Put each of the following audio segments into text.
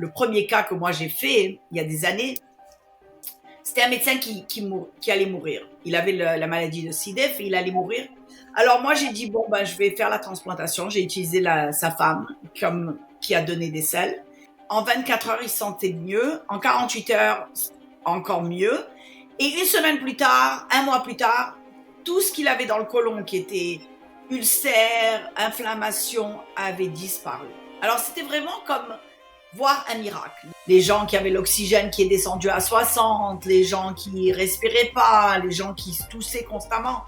Le premier cas que moi j'ai fait, il y a des années, c'était un médecin qui allait mourir. Il avait la maladie de C. diff et il allait mourir. Alors moi j'ai dit, je vais faire la transplantation. J'ai utilisé sa femme qui a donné des selles. En 24 heures, il se sentait mieux. En 48 heures, encore mieux. Et une semaine plus tard, un mois plus tard, tout ce qu'il avait dans le côlon qui était ulcère, inflammation, avait disparu. Alors c'était vraiment comme voir un miracle. Les gens qui avaient l'oxygène qui est descendu à 60, les gens qui respiraient pas, les gens qui toussaient constamment.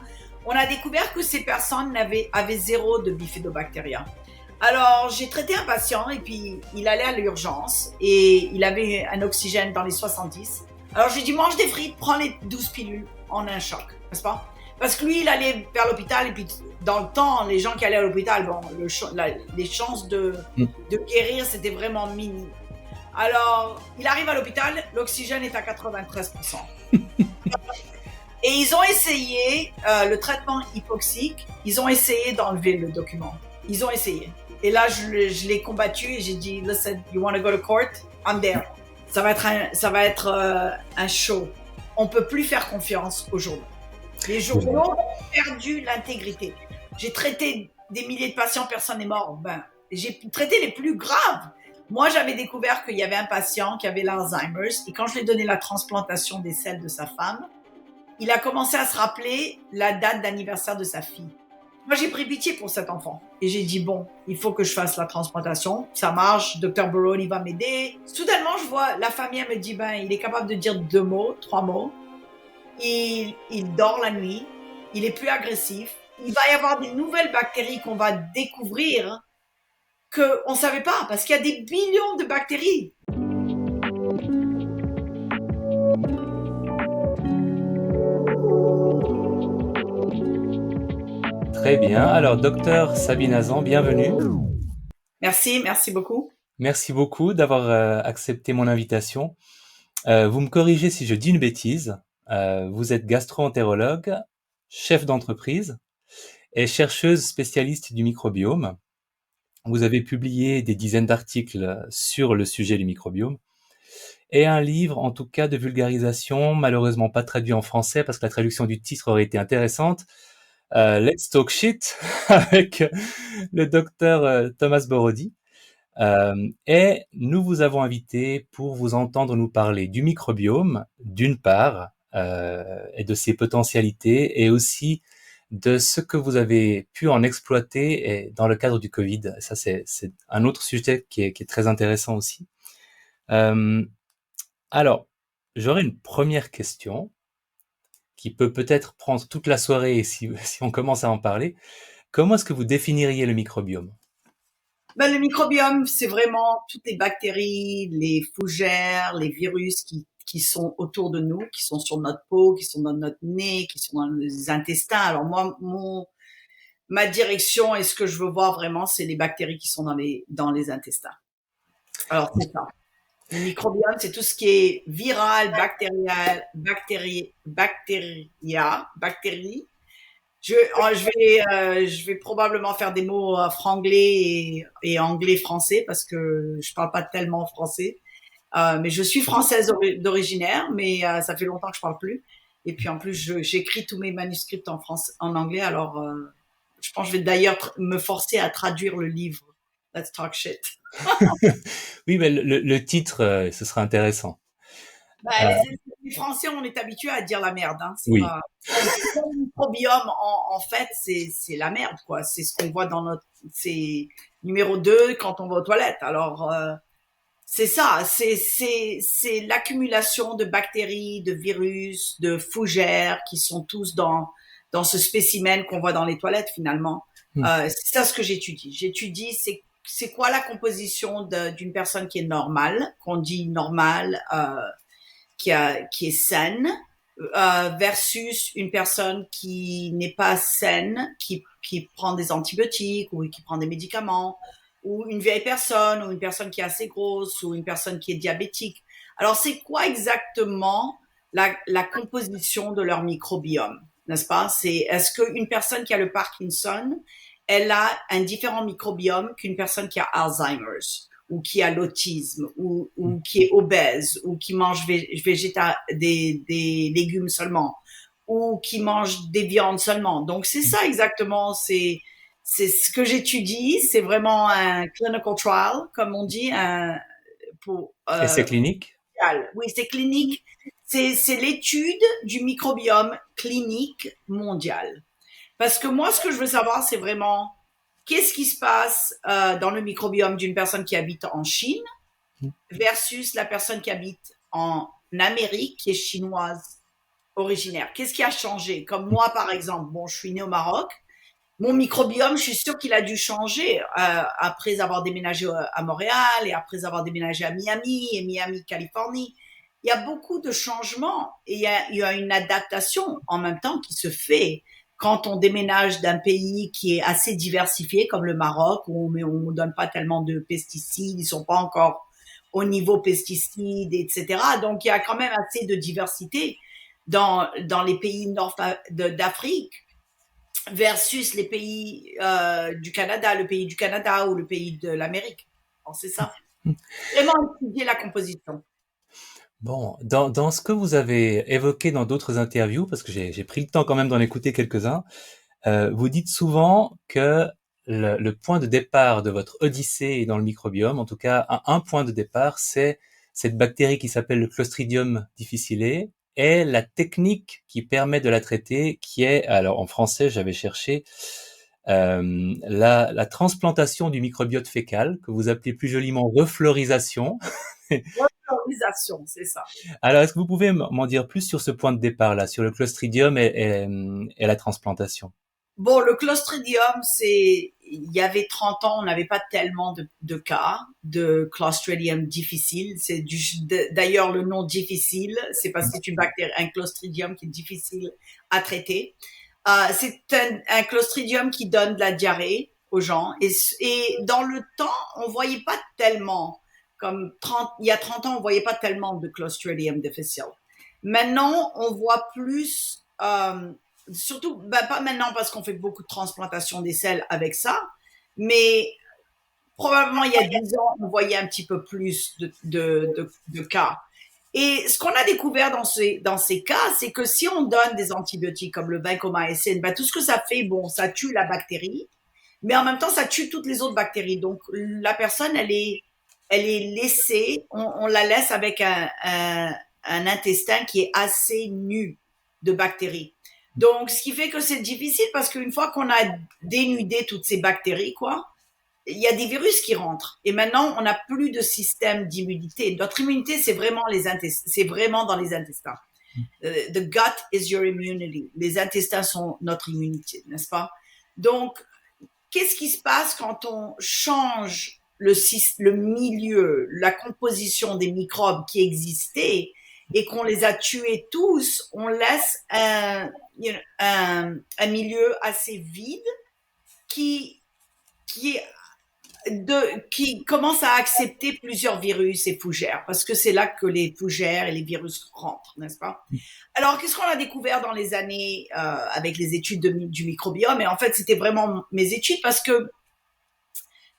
On a découvert que ces personnes avaient zéro de bifidobactéria. Alors, j'ai traité un patient et puis il allait à l'urgence et il avait un oxygène dans les 70. Alors, je lui ai dit, mange des frites, prends les 12 pilules en un choc, n'est-ce pas? Parce que lui, il allait vers l'hôpital et puis dans le temps, les gens qui allaient à l'hôpital, les chances de guérir, c'était vraiment minime. Alors, il arrive à l'hôpital, l'oxygène est à 93%. Et ils ont essayé le traitement hypoxique, ils ont essayé d'enlever le document. Ils ont essayé. Et là, je l'ai combattu et j'ai dit, listen, you want to go to court? I'm there. Ça va être un show. On peut plus faire confiance aux journaux. Les journaux ont perdu l'intégrité. J'ai traité des milliers de patients, personne n'est mort. J'ai traité les plus graves. Moi, j'avais découvert qu'il y avait un patient qui avait l'Alzheimer's et quand je lui ai donné la transplantation des selles de sa femme, il a commencé à se rappeler la date d'anniversaire de sa fille. Moi, j'ai pris pitié pour cet enfant. Et j'ai dit, il faut que je fasse la transplantation. Ça marche, Dr. Baroni va m'aider. Soudainement, je vois, la famille, elle me dit, il est capable de dire 2 mots, 3 mots. Il dort la nuit. Il est plus agressif. Il va y avoir des nouvelles bactéries qu'on va découvrir qu'on ne savait pas, parce qu'il y a des billions de bactéries. Très bien. Alors, docteur Sabine Hazan, bienvenue. Merci beaucoup. Merci beaucoup d'avoir accepté mon invitation. Vous me corrigez si je dis une bêtise. Vous êtes gastro-entérologue, chef d'entreprise et chercheuse spécialiste du microbiome. Vous avez publié des dizaines d'articles sur le sujet du microbiome et un livre, en tout cas, de vulgarisation, malheureusement pas traduit en français parce que la traduction du titre aurait été intéressante. Let's Talk Shit avec le docteur Thomas Borody. Et nous vous avons invité pour vous entendre nous parler du microbiome, d'une part, et de ses potentialités, et aussi de ce que vous avez pu en exploiter et dans le cadre du Covid. Ça, c'est un autre sujet qui est très intéressant aussi. Alors, j'aurais une première question qui peut peut-être prendre toute la soirée si on commence à en parler. Comment est-ce que vous définiriez le microbiome ? Le microbiome, c'est vraiment toutes les bactéries, les fougères, les virus qui sont autour de nous, qui sont sur notre peau, qui sont dans notre nez, qui sont dans les intestins. Alors moi, ma direction et ce que je veux voir vraiment, c'est les bactéries qui sont dans les intestins. Alors c'est ça. Le microbiome, c'est tout ce qui est viral, bactérial, bactéries. Je vais probablement faire des mots franglais et anglais-français parce que je parle pas tellement français. Mais je suis française d'originaire, mais ça fait longtemps que je parle plus. Et puis en plus, j'écris tous mes manuscrits en anglais. Alors, je pense que je vais d'ailleurs me forcer à traduire le livre Let's Talk Shit. Oui, mais le titre, ce sera intéressant. Les Français, on est habitué à dire la merde. Hein. C'est oui. pas le microbiome, en fait, c'est la merde, quoi. C'est ce qu'on voit c'est numéro 2 quand on va aux toilettes. Alors, c'est ça. C'est l'accumulation de bactéries, de virus, de fougères qui sont tous dans ce spécimen qu'on voit dans les toilettes, finalement. C'est ça ce que j'étudie. J'étudie c'est quoi la composition d'une personne qui est normale, qu'on dit normale, qui est saine, versus une personne qui n'est pas saine, qui prend des antibiotiques ou qui prend des médicaments, ou une vieille personne, ou une personne qui est assez grosse, ou une personne qui est diabétique. Alors, c'est quoi exactement la composition de leur microbiome, n'est-ce pas? Est-ce qu'une personne qui a le Parkinson, elle a un différent microbiome qu'une personne qui a Alzheimer's? ou qui a l'autisme, ou qui est obèse, ou qui mange des légumes seulement, ou qui mange des viandes seulement. Donc c'est ça exactement, c'est ce que j'étudie, c'est vraiment un clinical trial, comme on dit, pour Et c'est clinique? oui, c'est clinique. C'est l'étude du microbiome clinique mondial. Parce que moi, ce que je veux savoir, c'est vraiment qu'est-ce qui se passe dans le microbiome d'une personne qui habite en Chine versus la personne qui habite en Amérique, qui est chinoise originaire. Qu'est-ce qui a changé? Comme moi, par exemple, bon, je suis née au Maroc. Mon microbiome, je suis sûre qu'il a dû changer après avoir déménagé à Montréal et après avoir déménagé à Miami et Miami, Californie. Il y a beaucoup de changements et il y a une adaptation en même temps qui se fait quand on déménage d'un pays qui est assez diversifié comme le Maroc où on ne donne pas tellement de pesticides, ils sont pas encore au niveau pesticides, etc. Donc il y a quand même assez de diversité dans les pays nord d'Afrique versus les pays du Canada, le pays du Canada ou le pays de l'Amérique. C'est ça. Vraiment étudier la composition. Bon, dans ce que vous avez évoqué dans d'autres interviews, parce que j'ai pris le temps quand même d'en écouter quelques-uns, vous dites souvent que le point de départ de votre odyssée dans le microbiome, en tout cas un point de départ, c'est cette bactérie qui s'appelle le Clostridium difficile et la technique qui permet de la traiter, qui est, alors en français j'avais cherché, la transplantation du microbiote fécal, que vous appelez plus joliment reflorisation. Reflorisation, c'est ça. Alors, est-ce que vous pouvez m'en dire plus sur ce point de départ-là, sur le Clostridium et la transplantation? Bon, le Clostridium, il y avait 30 ans, on n'avait pas tellement de cas de Clostridium difficile. D'ailleurs, le nom difficile, c'est parce que c'est une bactérie, un Clostridium qui est difficile à traiter. C'est un Clostridium qui donne de la diarrhée aux gens. Et dans le temps, on voyait pas tellement, il y a 30 ans, on voyait pas tellement de Clostridium difficile. Maintenant, on voit plus, surtout, pas maintenant parce qu'on fait beaucoup de transplantation des selles avec ça, mais probablement il y a 10 ans, on voyait un petit peu plus de cas. Et ce qu'on a découvert dans ces cas, c'est que si on donne des antibiotiques comme le vancomycin, tout ce que ça fait, bon, ça tue la bactérie, mais en même temps, ça tue toutes les autres bactéries. Donc, la personne, elle est laissée, on la laisse avec un intestin qui est assez nu de bactéries. Donc, ce qui fait que c'est difficile parce qu'une fois qu'on a dénudé toutes ces bactéries, quoi, il y a des virus qui rentrent. Et maintenant, on n'a plus de système d'immunité. Notre immunité, c'est vraiment c'est vraiment dans les intestins. The gut is your immunity. Les intestins sont notre immunité, n'est-ce pas? Donc, qu'est-ce qui se passe quand on change le milieu, la composition des microbes qui existaient et qu'on les a tués tous, on laisse un milieu assez vide qui qui commence à accepter plusieurs virus et fougères, parce que c'est là que les fougères et les virus rentrent, n'est-ce pas? Alors, qu'est-ce qu'on a découvert dans les années avec les études du microbiome? Et en fait, c'était vraiment mes études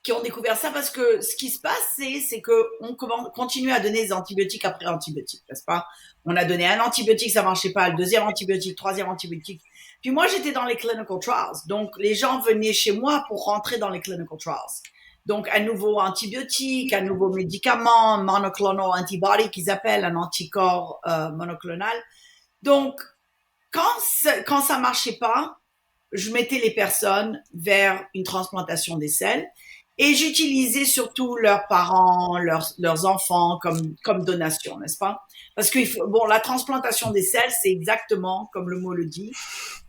qui ont découvert ça, parce que ce qui se passe, c'est qu'on continue à donner des antibiotiques après antibiotiques, n'est-ce pas? On a donné un antibiotique, ça marchait pas, le deuxième antibiotique, troisième antibiotique. Puis moi, j'étais dans les clinical trials. Donc, les gens venaient chez moi pour rentrer dans les clinical trials. Donc, un nouveau antibiotique, un nouveau médicament, monoclonal antibody qu'ils appellent, un anticorps monoclonal. Donc, quand ça marchait pas, je mettais les personnes vers une transplantation des selles et j'utilisais surtout leurs parents, leurs enfants comme donation, n'est-ce pas? Parce que bon, la transplantation des selles, c'est exactement comme le mot le dit,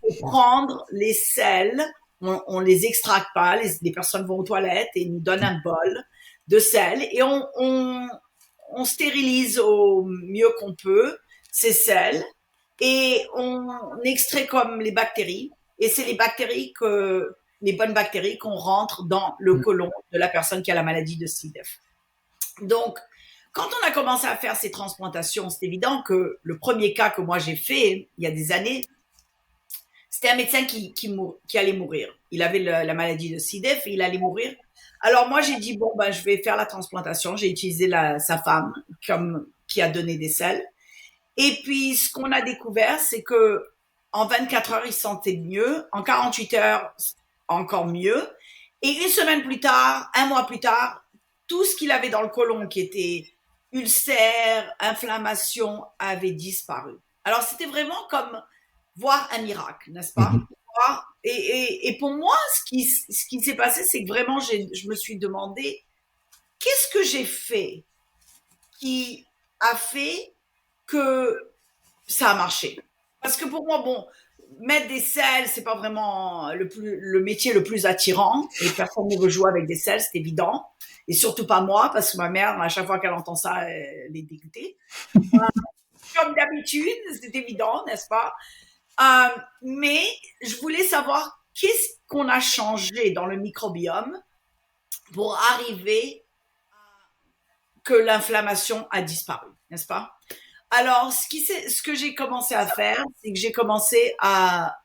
faut prendre les selles, on les extracte pas, les personnes vont aux toilettes et nous donnent un bol de sel et on stérilise au mieux qu'on peut ces sels et on extrait comme les bactéries. Et c'est les bonnes bactéries qu'on rentre dans le côlon de la personne qui a la maladie de C. diff. Donc, quand on a commencé à faire ces transplantations, c'est évident que le premier cas que moi j'ai fait il y a des années, c'était un médecin qui allait mourir. Il avait la maladie de C. diff et il allait mourir. Alors moi, j'ai dit, bon, ben, je vais faire la transplantation. J'ai utilisé sa femme qui a donné des selles. Et puis, ce qu'on a découvert, c'est que en 24 heures, il se sentait mieux. En 48 heures, encore mieux. Et une semaine plus tard, un mois plus tard, tout ce qu'il avait dans le côlon, qui était ulcère, inflammation, avait disparu. Alors, c'était vraiment comme voir un miracle, n'est-ce pas? Mhm. Et pour moi, ce qui s'est passé, c'est que vraiment, je me suis demandé, qu'est-ce que j'ai fait qui a fait que ça a marché? Parce que pour moi, bon, mettre des selles, c'est pas vraiment le métier le plus attirant et personne ne veut jouer avec des selles, c'est évident. Et surtout pas moi, parce que ma mère, à chaque fois qu'elle entend ça, elle est dégoûtée. Comme d'habitude, c'est évident, n'est-ce pas? Mais je voulais savoir qu'est-ce qu'on a changé dans le microbiome pour arriver que l'inflammation a disparu, n'est-ce pas? Alors, ce que j'ai commencé à faire, c'est que j'ai commencé à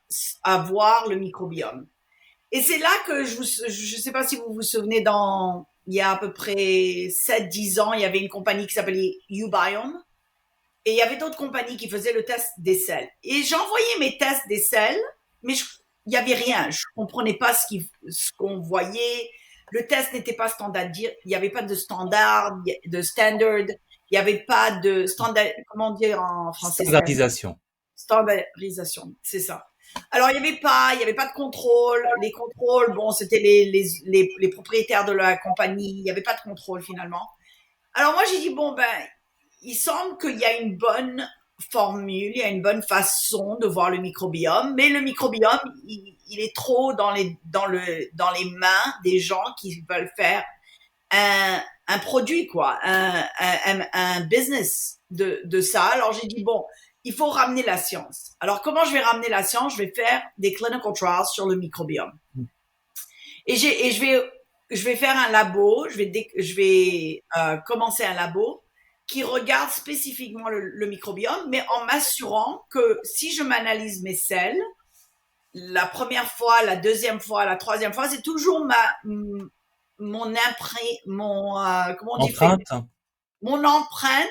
voir le microbiome. Et c'est là que je ne sais pas si vous vous souvenez, il y a à peu près 7-10 ans, il y avait une compagnie qui s'appelait Ubiome. Et il y avait d'autres compagnies qui faisaient le test des selles. Et j'envoyais mes tests des selles, mais il n'y avait rien. Je ne comprenais pas ce qu'on voyait. Le test n'était pas standardisé. Il n'y avait pas de standard, de standard. Il n'y avait pas de standard. Comment dire en français? Standardisation. Standardisation, c'est ça. Alors, il y avait pas de contrôle. Les contrôles, bon, c'était les propriétaires de la compagnie. Il n'y avait pas de contrôle finalement. Alors, moi, j'ai dit, bon, ben, il semble qu'il y a une bonne formule, il y a une bonne façon de voir le microbiome, mais le microbiome, il est trop dans les mains des gens qui veulent faire un produit, quoi, un business de ça. Alors j'ai dit, bon, il faut ramener la science. Alors comment je vais ramener la science? Je vais faire des clinical trials sur le microbiome. Et je vais faire un labo, je vais commencer un labo qui regarde spécifiquement le microbiome, mais en m'assurant que si je m'analyse mes selles, la première fois, la deuxième fois, la troisième fois, c'est toujours comment on dit, Empreinte. mon empreinte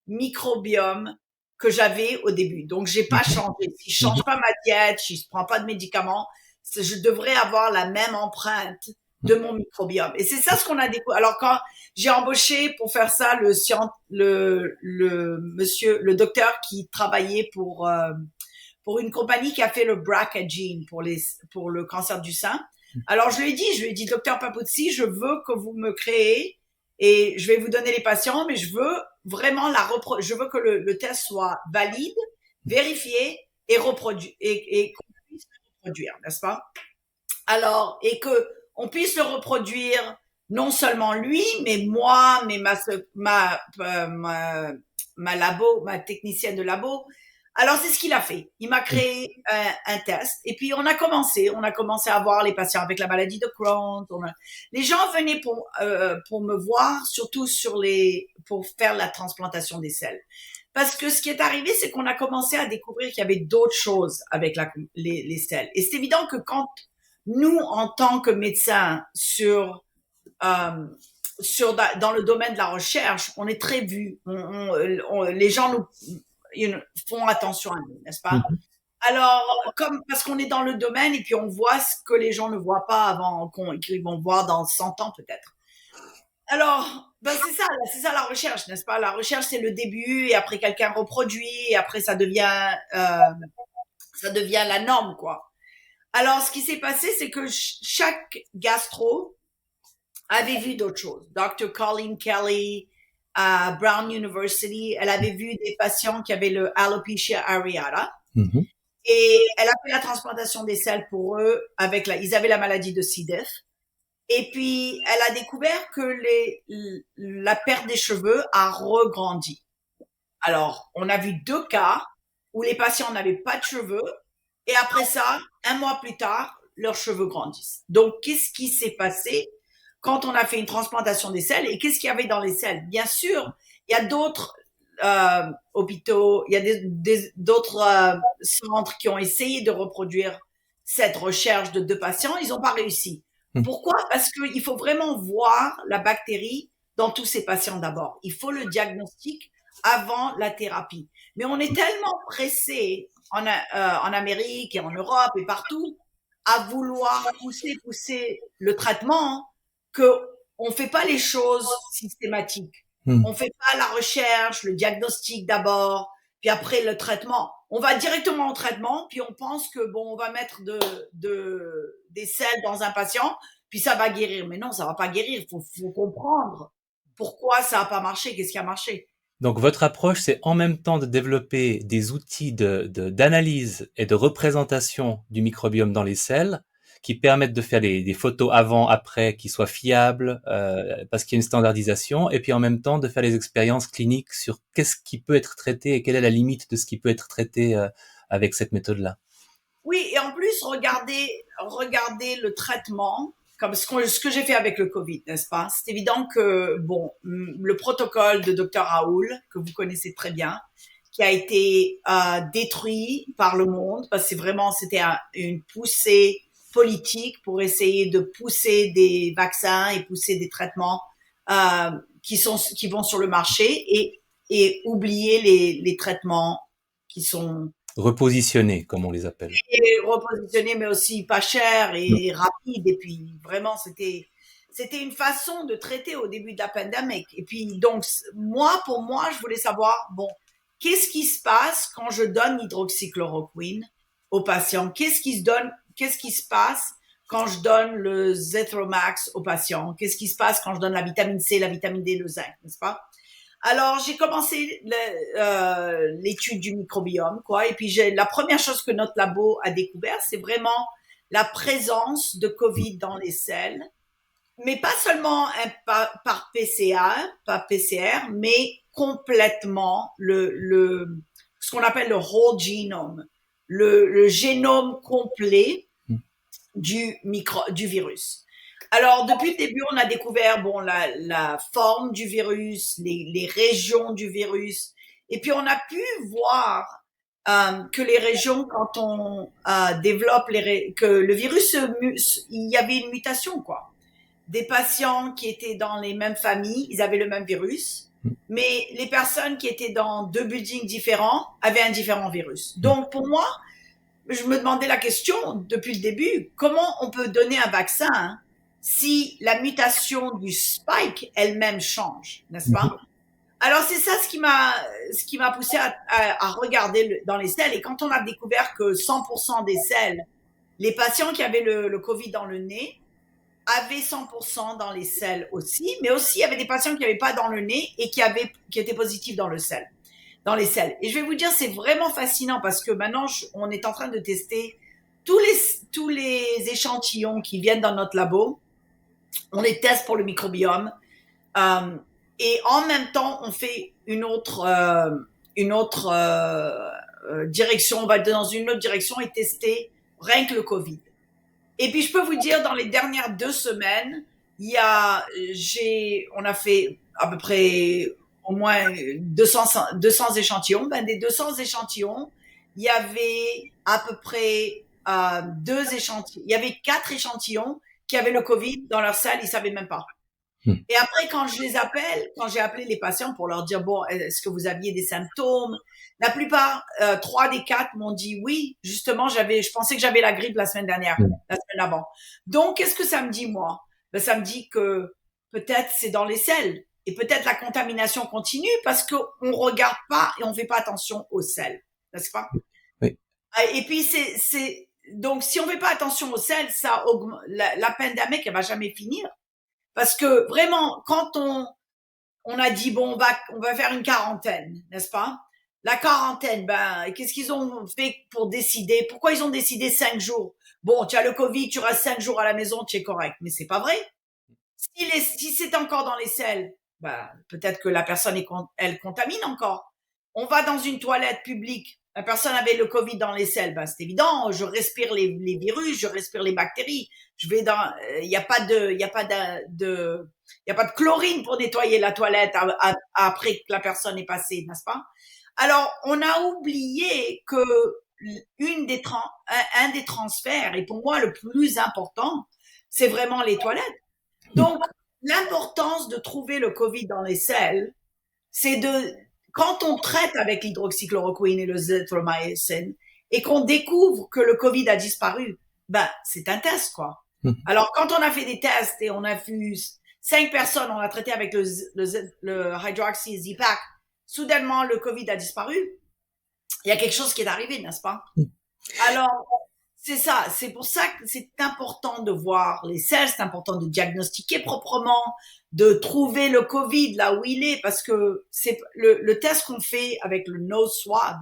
microbiome que j'avais au début. Donc, j'ai pas Mhm. changé. Si je Mhm. change pas ma diète, si je prends pas de médicaments, je devrais avoir la même empreinte de mon microbiome. Et c'est ça ce qu'on a découvert. Alors, quand j'ai embauché pour faire ça le docteur qui travaillait pour une compagnie qui a fait le BRCA gene pour le cancer du sein. Alors, je lui ai dit, docteur Papuzzi, je veux que vous me créez et je vais vous donner les patients, mais je veux vraiment je veux que le test soit valide, vérifié et reproduit, et qu'on puisse le reproduire, n'est-ce pas? Alors, et que on puisse le reproduire non seulement lui, mais moi, mais ma labo, ma technicienne de labo. Alors, c'est ce qu'il a fait. Il m'a créé un test. Et puis, on a commencé à voir les patients avec la maladie de Crohn. Les gens venaient pour me voir, surtout pour faire la transplantation des selles. Parce que ce qui est arrivé, c'est qu'on a commencé à découvrir qu'il y avait d'autres choses avec les selles. Et c'est évident que quand nous, en tant que médecins, euh, dans le domaine de la recherche, on est très vus. Les gens font attention à nous, n'est-ce pas? Mhm. Alors, parce qu'on est dans le domaine et puis on voit ce que les gens ne voient pas avant qu'ils vont voir dans 100 ans peut-être. Alors, ben c'est ça la recherche, n'est-ce pas? La recherche, c'est le début et après quelqu'un reproduit et après ça devient la norme, quoi. Alors, ce qui s'est passé, c'est que chaque gastro avait vu d'autres choses. Dr. Colleen Kelly à Brown University, elle avait vu des patients qui avaient le alopecia areata Mhm. et elle a fait la transplantation des selles pour eux ils avaient la maladie de C. diff. Et puis, elle a découvert que la perte des cheveux a regrandi. Alors, on a vu 2 cas où les patients n'avaient pas de cheveux et après ça, un mois plus tard, leurs cheveux grandissent. Donc, qu'est-ce qui s'est passé quand on a fait une transplantation des selles et qu'est-ce qu'il y avait dans les selles? Bien sûr, il y a d'autres hôpitaux, il y a d'autres centres qui ont essayé de reproduire cette recherche de 2 patients, ils n'ont pas réussi. Mmh. Pourquoi? Parce qu'il faut vraiment voir la bactérie dans tous ces patients d'abord. Il faut le diagnostic avant la thérapie. Mais on est tellement pressé en Amérique et en Europe et partout à vouloir pousser le traitement que on fait pas les choses systématiques. Mmh. On fait pas la recherche, le diagnostic d'abord, puis après le traitement. On va directement au traitement, puis on pense que bon, on va mettre des sels dans un patient, puis ça va guérir. Mais non, ça va pas guérir. Faut comprendre pourquoi ça a pas marché, qu'est-ce qui a marché. Donc votre approche, c'est en même temps de développer des outils d'analyse et de représentation du microbiome dans les selles qui permettent de faire des photos avant-après qui soient fiables parce qu'il y a une standardisation et puis en même temps de faire des expériences cliniques sur qu'est-ce qui peut être traité et quelle est la limite de ce qui peut être traité avec cette méthode-là. Oui, et en plus, regardez le traitement, comme ce que j'ai fait avec le Covid, n'est-ce pas? C'est évident que, bon, le protocole de Dr Raoul, que vous connaissez très bien, qui a été détruit par le monde, parce que c'était une poussée politique pour essayer de pousser des vaccins et pousser des traitements qui vont sur le marché et oublier les traitements qui sont Repositionner, comme on les appelle. et repositionné, mais aussi pas cher et rapide. Et puis, vraiment, c'était une façon de traiter au début de la pandémie. Et puis, donc, pour moi, je voulais savoir, bon, qu'est-ce qui se passe quand je donne l'hydroxychloroquine aux patients? Qu'est-ce qui se passe quand je donne le Zethromax aux patients? Qu'est-ce qui se passe quand je donne la vitamine C, la vitamine D, le zinc, n'est-ce pas? Alors, j'ai commencé l'étude du microbiome, quoi. Et puis, la première chose que notre labo a découvert, c'est vraiment la présence de COVID dans les selles, mais pas seulement par PCR, mais complètement ce qu'on appelle le whole genome, le génome complet du virus. Alors, depuis le début, on a découvert bon, la forme du virus, les régions du virus, et puis on a pu voir que les régions, quand on développe que le virus, il y avait une mutation, quoi. Des patients qui étaient dans les mêmes familles, ils avaient le même virus, mais les personnes qui étaient dans deux buildings différents avaient un différent virus. Donc, pour moi, je me demandais la question depuis le début, comment on peut donner un vaccin si la mutation du spike elle-même change, n'est-ce pas? Alors c'est ça ce qui m'a poussé à regarder dans les selles. Et quand on a découvert que 100% des selles, les patients qui avaient le Covid dans le nez avaient 100% dans les selles aussi, mais aussi il y avait des patients qui n'avaient pas dans le nez et qui étaient positifs dans les selles. Et je vais vous dire, c'est vraiment fascinant parce que maintenant, on est en train de tester tous les échantillons qui viennent dans notre labo. On les teste pour le microbiome. Et en même temps, on fait une autre direction. On va dans une autre direction et tester rien que le Covid. Et puis, je peux vous dire, dans les dernières 2 semaines, on a fait à peu près au moins 200 échantillons. Ben, des 200 échantillons, il y avait à peu près 2 échantillons. Il y avait 4 échantillons qui avaient le Covid dans leur salle, ils savaient même pas. Et après, quand j'ai appelé les patients pour leur dire, bon, est-ce que vous aviez des symptômes? La plupart, 3 des 4 m'ont dit oui, justement, je pensais que j'avais la grippe la semaine dernière, la semaine avant. Donc, qu'est-ce que ça me dit, moi? Ben, ça me dit que peut-être c'est dans les selles et peut-être la contamination continue parce qu'on regarde pas et on fait pas attention aux selles, n'est-ce pas? Oui. Et puis, donc, si on fait pas attention aux selles, ça augmente, la pandémie, elle va jamais finir. Parce que vraiment, quand on a dit, bon, on va faire une quarantaine, n'est-ce pas? La quarantaine, ben, qu'est-ce qu'ils ont fait pour décider? Pourquoi ils ont décidé 5 jours? Bon, tu as le Covid, tu restes 5 jours à la maison, tu es correct. Mais c'est pas vrai. Si c'est encore dans les selles, ben, peut-être que la personne, elle contamine encore. On va dans une toilette publique, la personne avait le Covid dans les selles, ben, c'est évident, je respire les virus, je respire les bactéries. Il n'y a pas de chlorine pour nettoyer la toilette après que la personne est passée, n'est-ce pas? Alors, on a oublié que un des transferts, et pour moi le plus important, c'est vraiment les toilettes. Donc, l'importance de trouver le COVID dans les selles, c'est quand on traite avec l'hydroxychloroquine et le zithromycin et qu'on découvre que le COVID a disparu, ben, c'est un test, quoi. Alors, quand on a fait des tests et on a vu 5 personnes, on a traité avec le hydroxy Z-Pack, soudainement, le COVID a disparu. Il y a quelque chose qui est arrivé, n'est-ce pas? Alors, c'est ça. C'est pour ça que c'est important de voir les selles, c'est important de diagnostiquer proprement, de trouver le COVID là où il est, parce que c'est le test qu'on fait avec le nose swab,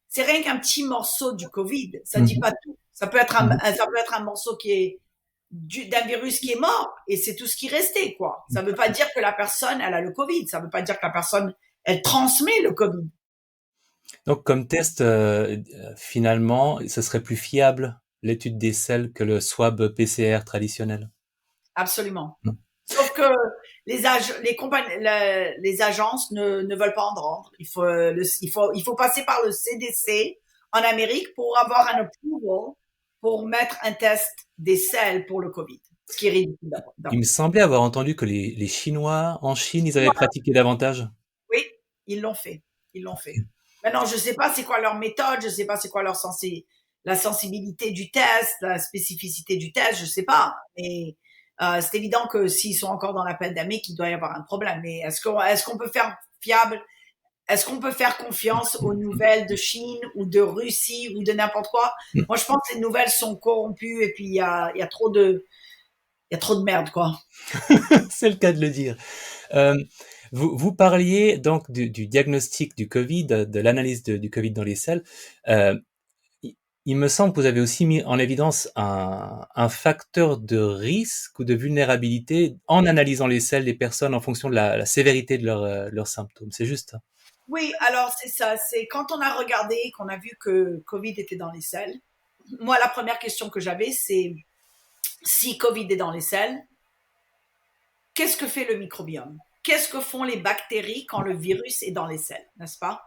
c'est rien qu'un petit morceau du COVID. Ça dit pas tout. Ça peut être un morceau qui est d'un virus qui est mort et c'est tout ce qui restait, quoi. Ça veut pas dire que la personne, elle a le COVID. Ça veut pas dire que la personne, elle transmet le COVID. Donc, comme test, finalement, ce serait plus fiable l'étude des selles que le swab PCR traditionnel. Absolument. Sauf que les agences ne veulent pas en rendre. Il faut passer par le CDC en Amérique pour avoir un approval pour mettre un test des selles pour le COVID. Ce qui est ridicule. Il me semblait avoir entendu que les Chinois, en Chine, ils avaient pratiqué davantage. Oui, ils l'ont fait. Maintenant, je sais pas c'est quoi leur méthode, je sais pas c'est quoi la sensibilité du test, la spécificité du test, je sais pas. Mais c'est évident que s'ils sont encore dans la pandémie, qu'il doit y avoir un problème. Mais est-ce qu'on peut faire fiable? Est-ce qu'on peut faire confiance aux nouvelles de Chine ou de Russie ou de n'importe quoi? Moi, je pense que les nouvelles sont corrompues et puis il y a trop de merde, quoi. C'est le cas de le dire. Vous parliez donc du diagnostic du Covid, de l'analyse du Covid dans les selles. Il me semble que vous avez aussi mis en évidence un facteur de risque ou de vulnérabilité en analysant les selles des personnes en fonction de la sévérité de leurs symptômes. C'est juste? Oui, alors c'est ça. C'est quand on a regardé, qu'on a vu que Covid était dans les selles. Moi, la première question que j'avais, c'est si Covid est dans les selles, qu'est-ce que fait le microbiome? Qu'est-ce que font les bactéries quand le virus est dans les selles, n'est-ce pas?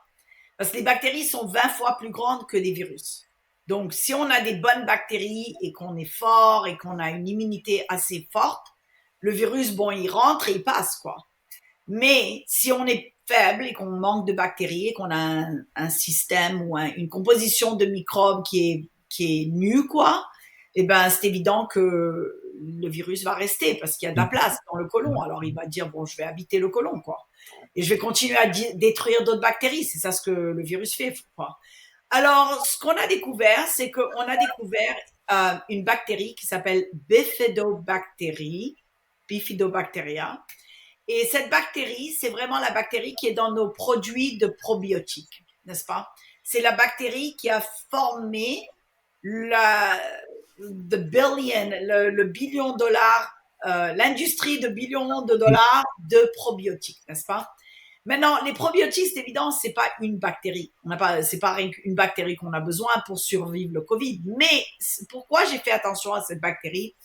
Parce que les bactéries sont 20 fois plus grandes que les virus. Donc, si on a des bonnes bactéries et qu'on est fort et qu'on a une immunité assez forte, le virus, bon, il rentre et il passe, quoi. Mais si on est faible et qu'on manque de bactéries et qu'on a un système ou une composition de microbes qui est nue, quoi, eh ben, c'est évident que le virus va rester parce qu'il y a de la place dans le côlon. Alors, il va dire, bon, je vais habiter le côlon, quoi. Et je vais continuer à détruire d'autres bactéries. C'est ça ce que le virus fait, quoi. Alors, ce qu'on a découvert, c'est qu'on a découvert une bactérie qui s'appelle Bifidobacteria. Et cette bactérie, c'est vraiment la bactérie qui est dans nos produits de probiotiques, n'est-ce pas? C'est la bactérie qui a formé le billion de dollars, l'industrie de billions de dollars de probiotiques, n'est-ce pas? Maintenant, les probiotiques, c'est évident, c'est pas une bactérie. C'est pas une bactérie qu'on a besoin pour survivre le Covid. Mais pourquoi j'ai fait attention à cette bactérie?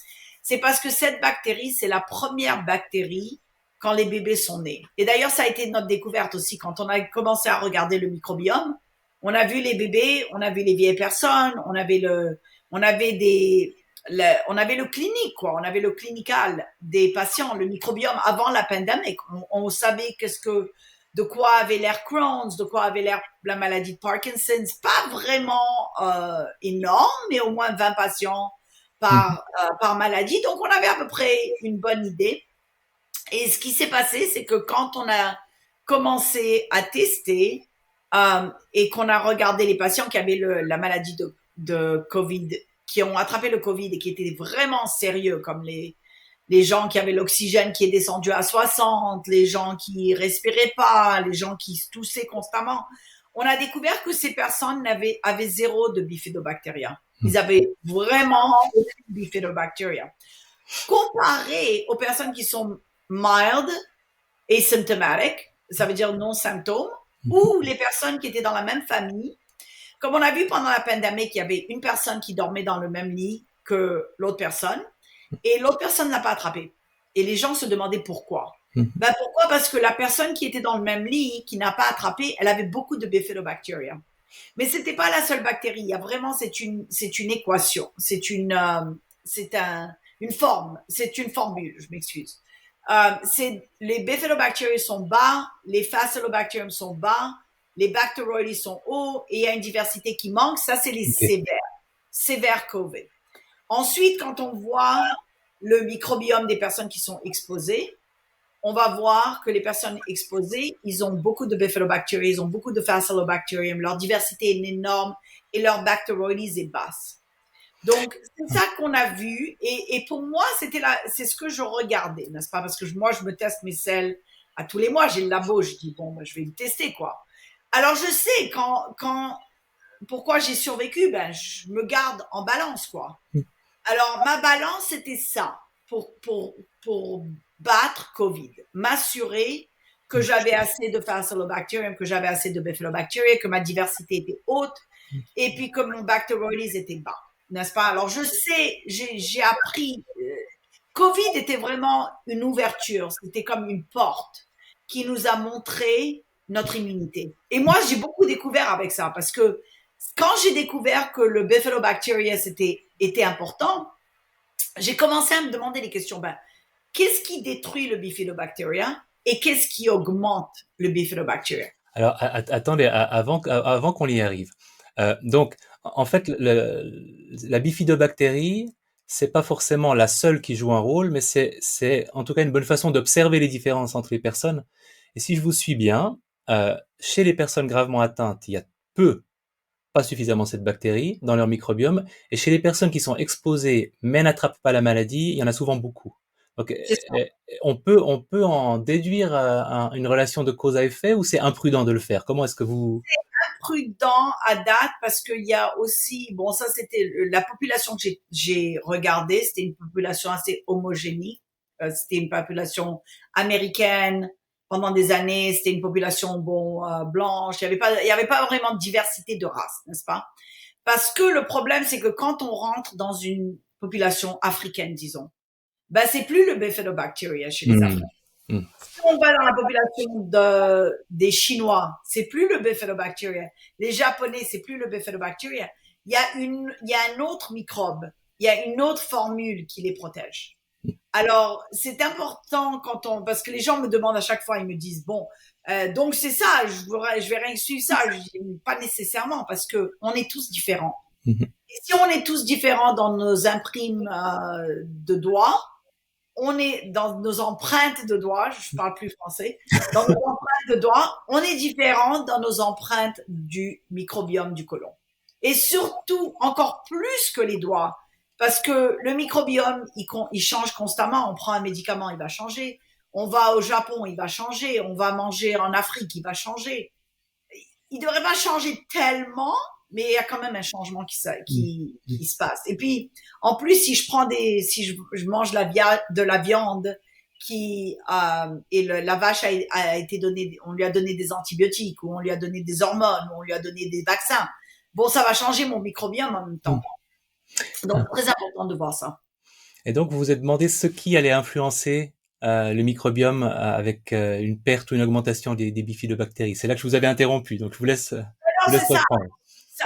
C'est parce que cette bactérie, c'est la première bactérie quand les bébés sont nés. Et d'ailleurs, ça a été notre découverte aussi quand on a commencé à regarder le microbiome. On a vu les bébés, on a vu les vieilles personnes, on avait le clinique, quoi. On avait le clinical des patients, le microbiome avant la pandémie. On savait de quoi avait l'air Crohn's, de quoi avait l'air la maladie de Parkinson's. Pas vraiment énorme, mais au moins 20 patients par maladie. Donc, on avait à peu près une bonne idée. Et ce qui s'est passé, c'est que quand on a commencé à tester et qu'on a regardé les patients qui avaient la maladie de Covid, qui ont attrapé le Covid et qui étaient vraiment sérieux, comme les gens qui avaient l'oxygène qui est descendu à 60, les gens qui respiraient pas, les gens qui se toussaient constamment, on a découvert que ces personnes avaient zéro de bifidobactéria. Ils avaient vraiment aucune bifidobactéria. Comparé aux personnes qui sont mild, asymptomatic, ça veut dire non symptômes, ou les personnes qui étaient dans la même famille. Comme on a vu pendant la pandémie qu'il y avait une personne qui dormait dans le même lit que l'autre personne, et l'autre personne ne l'a pas attrapé. Et les gens se demandaient pourquoi. Ben pourquoi? Parce que la personne qui était dans le même lit, qui n'a pas attrapé, elle avait beaucoup de bifidobacteria. Mais c'était pas la seule bactérie. Il y a vraiment, c'est une équation. C'est un une forme, c'est une formule, je m'excuse. Les bifidobactéries sont bas, les Faecalibacterium sont bas, les Bacteroides sont hauts, et il y a une diversité qui manque. Ça, c'est les Ok. sévères COVID. Ensuite, quand on voit le microbiome des personnes qui sont exposées, on va voir que les personnes exposées, ils ont beaucoup de bifidobactéries, ils ont beaucoup de Faecalibacterium, leur diversité est énorme et leur Bacteroides est basse. Donc, c'est ça qu'on a vu. Et pour moi, c'est ce que je regardais, n'est-ce pas? Parce que moi, je me teste mes selles à tous les mois. J'ai le labo, je dis, bon, je vais le tester, quoi. Alors, je sais pourquoi j'ai survécu, ben, je me garde en balance, quoi. Alors, ma balance, c'était ça, pour battre Covid. M'assurer que j'avais assez de Faecalibacterium, que j'avais assez de Bifidobacteria, que ma diversité était haute, et puis que mon Bacteroides était bas, n'est-ce pas? Alors, je sais, j'ai appris. Covid était vraiment une ouverture, c'était comme une porte qui nous a montré notre immunité. Et moi, j'ai beaucoup découvert avec ça, parce que quand j'ai découvert que le Bifidobacteria était important, j'ai commencé à me demander des questions. Ben, qu'est-ce qui détruit le Bifidobacteria et qu'est-ce qui augmente le Bifidobacteria? Alors, attendez, avant qu'on y arrive. Donc, en fait, la bifidobactérie, c'est pas forcément la seule qui joue un rôle, mais c'est en tout cas une bonne façon d'observer les différences entre les personnes. Et si je vous suis bien, chez les personnes gravement atteintes, il y a peu, pas suffisamment cette bactérie dans leur microbiome, et chez les personnes qui sont exposées mais n'attrapent pas la maladie, il y en a souvent beaucoup. Donc, C'est ça. on peut en déduire une relation de cause à effet, ou c'est imprudent de le faire? Comment est-ce que vous... Prudent à date parce qu'il y a aussi, bon, ça c'était la population que j'ai regardée, c'était une population assez homogénique. C'était une population américaine pendant des années, c'était une population bon blanche. Il y avait pas vraiment de diversité de race, n'est-ce pas? Parce que le problème c'est que quand on rentre dans une population africaine, disons, ben c'est plus le Bifidobacteria chez les Africains. Hmm, hmm, Si on va dans la population des Chinois, c'est plus le Bifidobacteria. Les Japonais, c'est plus le Bifidobacteria. Il y a un autre microbe, il y a une autre formule qui les protège. Alors, c'est important parce que les gens me demandent à chaque fois, ils me disent, bon, donc c'est ça, je vais rien suivre ça. Je dis, pas nécessairement, parce que on est tous différents. hmm. Et si on est tous différents dans nos imprimes de doigts, on est dans nos empreintes de doigts, je parle plus français, dans nos empreintes de doigts, on est différent dans nos empreintes du microbiome du côlon. Et surtout, encore plus que les doigts, parce que le microbiome, il change constamment. On prend un médicament, il va changer. On va au Japon, il va changer. On va manger en Afrique, il va changer. Il ne devrait pas changer tellement, mais il y a quand même un changement qui se passe. Et puis, en plus, si je mange de la viande et la vache a été donnée, on lui a donné des antibiotiques, ou on lui a donné des hormones, ou on lui a donné des vaccins. Bon, ça va changer mon microbiome en même temps. Donc, très important de voir ça. Et donc, vous vous êtes demandé ce qui allait influencer le microbiome avec une perte ou une augmentation des bifidobactéries. C'est là que je vous avais interrompu, donc je vous Alors, laisse c'est ça. reprendre.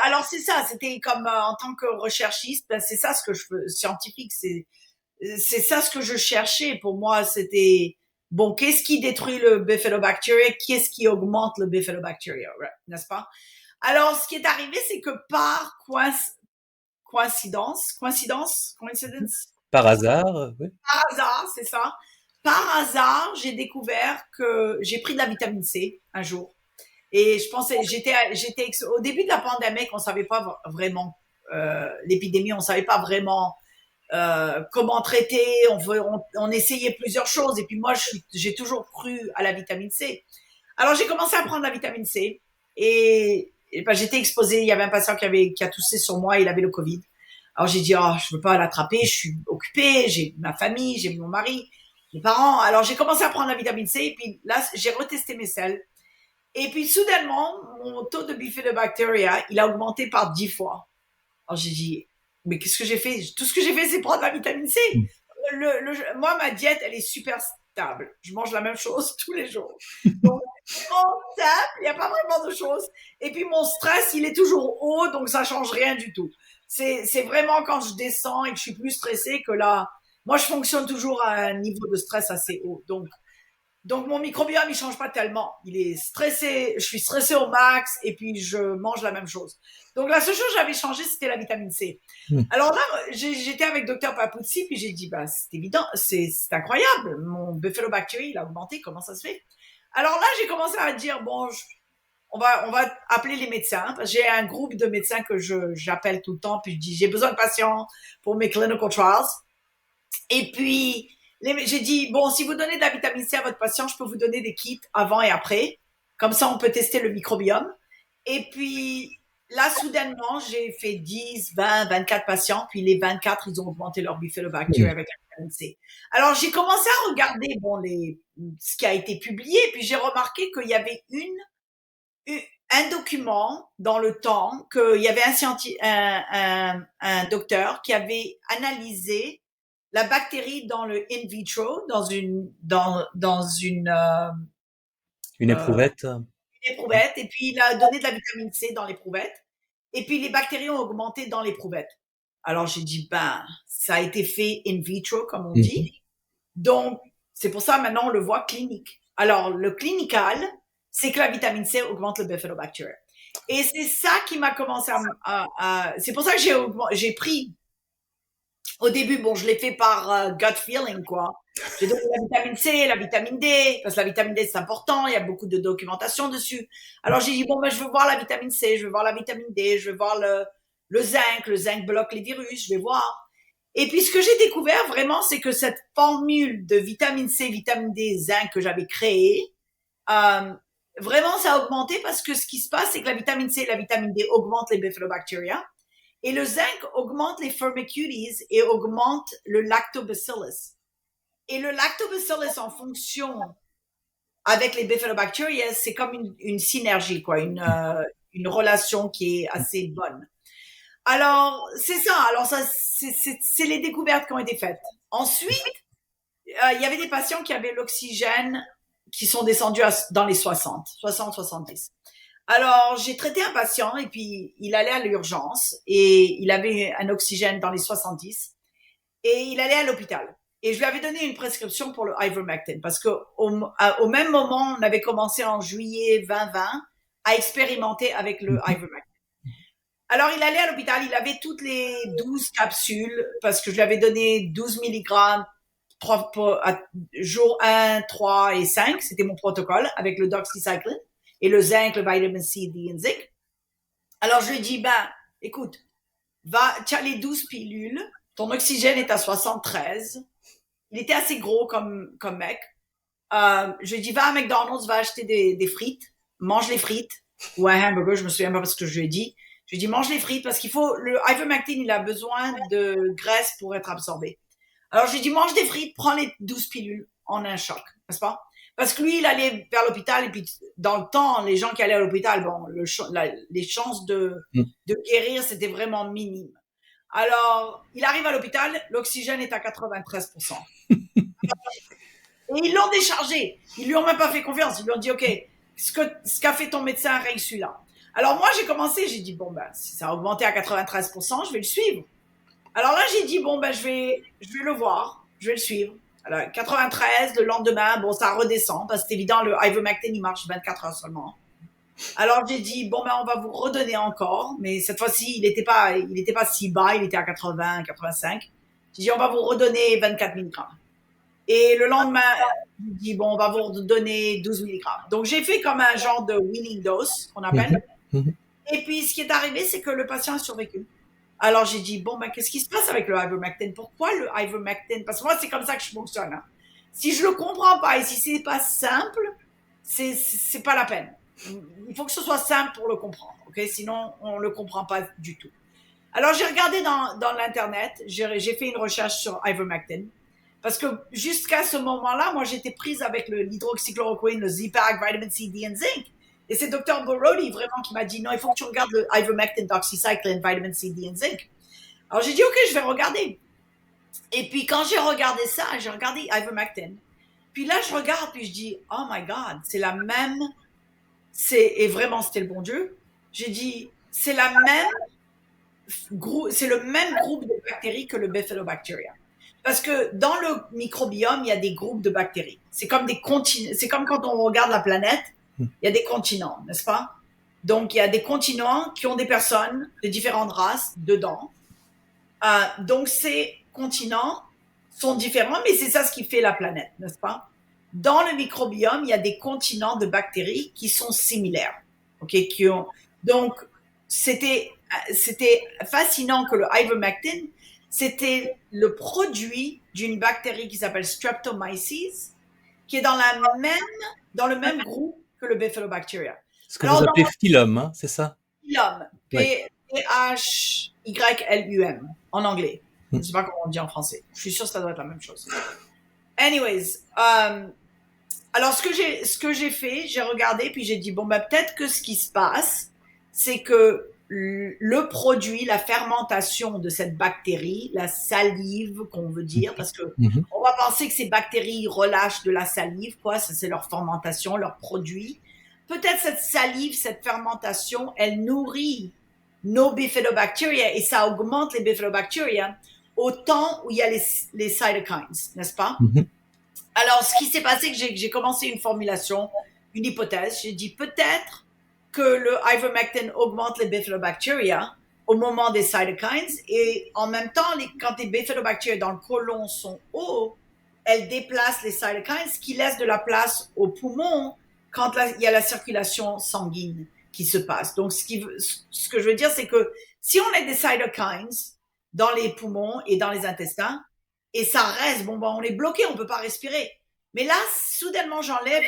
Alors, c'est ça. C'était comme en tant que recherchiste, ben, c'est ça ce que je fais, scientifique, c'est ça ce que je cherchais. Pour moi, c'était, bon, qu'est-ce qui détruit le Bifidobacteria? Qu'est-ce qui augmente le Bifidobacteria? N'est-ce pas? Alors, ce qui est arrivé, c'est que par coïncidence, Par hasard, oui. par hasard, c'est ça. Par hasard, j'ai découvert que j'ai pris de la vitamine C un jour. Et je pensais, au début de la pandémie, on savait pas vraiment, l'épidémie, on savait pas vraiment comment traiter, on essayait plusieurs choses. Et puis moi, j'ai toujours cru à la vitamine C. Alors j'ai commencé à prendre la vitamine C et ben, j'étais exposée. Il y avait un patient qui a toussé sur moi, il avait le Covid. Alors j'ai dit, oh, je veux pas l'attraper, je suis occupée, j'ai ma famille, j'ai mon mari, mes parents. Alors j'ai commencé à prendre la vitamine C et puis là, j'ai retesté mes selles. Et puis soudainement, mon taux de bifidobacteria, il a augmenté par 10 fois. Alors j'ai dit, mais qu'est-ce que j'ai fait? Tout ce que j'ai fait, c'est prendre la vitamine C. Moi, ma diète, elle est super stable. Je mange la même chose tous les jours. Donc, c'est vraiment stable, il n'y a pas vraiment de choses. Et puis, mon stress, il est toujours haut, donc ça change rien du tout. C'est vraiment quand je descends et que je suis plus stressée que là, moi, je fonctionne toujours à un niveau de stress assez haut. Donc mon microbiome, il change pas tellement. Il est stressé, je suis stressée au max et puis je mange la même chose. Donc la seule chose que j'avais changé, c'était la vitamine C. Mm. Alors là, j'étais avec Docteur Papuzzi, puis j'ai dit, bah, c'est évident, c'est incroyable. Mon Bifidobactérie, il a augmenté, comment ça se fait? Alors là, j'ai commencé à dire, bon, on va appeler les médecins, parce que j'ai un groupe de médecins que j'appelle tout le temps, puis je dis, j'ai besoin de patients pour mes clinical trials. Et puis, j'ai dit, bon, si vous donnez de la vitamine C à votre patient, je peux vous donner des kits avant et après. Comme ça, on peut tester le microbiome. Et puis, là, soudainement, j'ai fait 10, 20, 24 patients. Puis les 24, ils ont augmenté leur bifidobactérie Mm. avec la vitamine C. Alors, j'ai commencé à regarder, bon, ce qui a été publié. Puis j'ai remarqué qu'il y avait un document dans le temps, qu'il y avait un docteur qui avait analysé la bactérie dans le in vitro, Une euh, éprouvette. une éprouvette, et puis il a donné de la vitamine C dans l'éprouvette, et puis les bactéries ont augmenté dans l'éprouvette. Alors j'ai dit, ben, ça a été fait in vitro, comme on Mhm. dit. Donc, c'est pour ça maintenant on le voit clinique. Alors, le clinical, c'est que la vitamine C augmente le bifidobactérie. Et c'est ça qui m'a commencé c'est pour ça que j'ai pris au début, bon, je l'ai fait par gut feeling, quoi. J'ai donné la vitamine C, la vitamine D, parce que la vitamine D, c'est important, il y a beaucoup de documentation dessus. Alors, j'ai dit, bon, ben, je veux voir la vitamine C, je veux voir la vitamine D, je veux voir le zinc bloque les virus, je vais voir. Et puis, ce que j'ai découvert vraiment, c'est que cette formule de vitamine C, vitamine D, zinc que j'avais créée, euh, vraiment, ça a augmenté parce que ce qui se passe, c'est que la vitamine C et la vitamine D augmentent les bifidobacteria. Et le zinc augmente les firmicutes et augmente le lactobacillus. Et le lactobacillus, en fonction avec les bifidobacteria, c'est comme une synergie, quoi, une relation qui est assez bonne. Alors, c'est ça. Alors, ça, c'est les découvertes qui ont été faites. Ensuite, il y avait des patients qui avaient l'oxygène qui sont descendus dans les 60-70. Alors, j'ai traité un patient et puis il allait à l'urgence et il avait un oxygène dans les 70 et il allait à l'hôpital. Et je lui avais donné une prescription pour le ivermectin parce qu'au même moment, on avait commencé en juillet 2020 à expérimenter avec le Mhm. ivermectin. Alors, il allait à l'hôpital, il avait toutes les 12 capsules parce que je lui avais donné 12 milligrammes jour 1, 3 et 5. C'était mon protocole avec le doxycycline et le zinc, le vitamin C, D et zinc. Alors, je lui ai dit, ben, écoute, tu as les 12 pilules, ton oxygène est à 73. Il était assez gros comme mec. Je lui ai dit, va à McDonald's, va acheter des frites, mange les frites, ou un hamburger, je me souviens pas ce que je lui ai dit. Je lui ai dit, mange les frites parce le ivermectin, il a besoin de graisse pour être absorbé. Alors, je lui ai dit, mange des frites, prends les 12 pilules en un choc, n'est-ce pas? Parce que lui, il allait vers l'hôpital et puis dans le temps, les gens qui allaient à l'hôpital, bon, les chances de guérir, c'était vraiment minime. Alors, il arrive à l'hôpital, l'oxygène est à 93%. Et ils l'ont déchargé. Ils lui ont même pas fait confiance. Ils lui ont dit, OK, ce qu'a fait ton médecin, règle celui-là. Alors moi, j'ai commencé, j'ai dit, bon, ben, si ça a augmenté à 93%, je vais le suivre. Alors là, j'ai dit, bon, ben, je vais le voir, je vais le suivre. Alors, 93, le lendemain, bon, ça redescend, parce que c'est évident, le ivermectin, il marche 24 heures seulement. Alors, j'ai dit, bon, ben, on va vous redonner encore, mais cette fois-ci, il était pas si bas, il était à 80, 85. J'ai dit, on va vous redonner 24 milligrammes. Et le lendemain, j'ai dit, bon, on va vous redonner 12 milligrammes. Donc, j'ai fait comme un genre de winning dose, qu'on appelle. Mhm. Mhm. Et puis, ce qui est arrivé, c'est que le patient a survécu. Alors, j'ai dit, bon, ben, qu'est-ce qui se passe avec le ivermectin? Pourquoi le ivermectin? Parce que moi, c'est comme ça que je fonctionne. Hein. Si je le comprends pas et si c'est pas simple, c'est pas la peine. Il faut que ce soit simple pour le comprendre. Ok? Sinon, on le comprend pas du tout. Alors, j'ai regardé dans l'Internet, j'ai fait une recherche sur ivermectin. Parce que jusqu'à ce moment-là, moi, j'étais prise avec l'hydroxychloroquine, le Z-Pak, vitamin C, D et zinc. Et c'est Dr. Borody vraiment qui m'a dit, non, il faut que tu regardes le ivermectin, doxycycline, vitamin C, D et zinc. Alors, j'ai dit, OK, je vais regarder. Et puis, quand j'ai regardé ça, j'ai regardé ivermectin. Puis là, je regarde, puis je dis, oh my God, c'est la même, et vraiment, c'était le bon Dieu. J'ai dit, c'est le même groupe de bactéries que le Bifidobacteria. Parce que dans le microbiome, il y a des groupes de bactéries. C'est comme des continents. C'est comme quand on regarde la planète, il y a des continents, n'est-ce pas? Donc, il y a des continents qui ont des personnes de différentes races dedans. Donc, ces continents sont différents, mais c'est ça ce qui fait la planète, n'est-ce pas? Dans le microbiome, il y a des continents de bactéries qui sont similaires. OK? Donc, c'était fascinant que le ivermectin, c'était le produit d'une bactérie qui s'appelle Streptomyces, qui est dans le même groupe que le Bifidobacteria. Ce que vous Alors, dans appelez phylum, hein, c'est ça? phylum, Oui. Phylum, en anglais. Je ne sais pas comment on dit en français. Je suis sûre que ça doit être la même chose. Anyways, alors ce que j'ai fait, j'ai regardé, puis j'ai dit, bon, ben, peut-être que ce qui se passe, c'est que le produit, la fermentation de cette bactérie, la salive qu'on veut dire, parce que Mhm. on va penser que ces bactéries relâchent de la salive, quoi, ça c'est leur fermentation, leur produit. Peut-être cette salive, cette fermentation, elle nourrit nos bifidobacteria et ça augmente les bifidobacteria au temps où il y a les cytokines, n'est-ce pas? Mhm. Alors, ce qui s'est passé, que j'ai commencé une formulation, une hypothèse. J'ai dit peut-être que le ivermectin augmente les bifidobacteria au moment des cytokines et en même temps, quand les bifidobacteria dans le côlon sont hauts, elles déplacent les cytokines, ce qui laisse de la place aux poumons quand il y a la circulation sanguine qui se passe. Donc, ce que je veux dire, c'est que si on a des cytokines dans les poumons et dans les intestins, et ça reste, bon, ben, on est bloqué, on peut pas respirer. Mais là, soudainement, j'enlève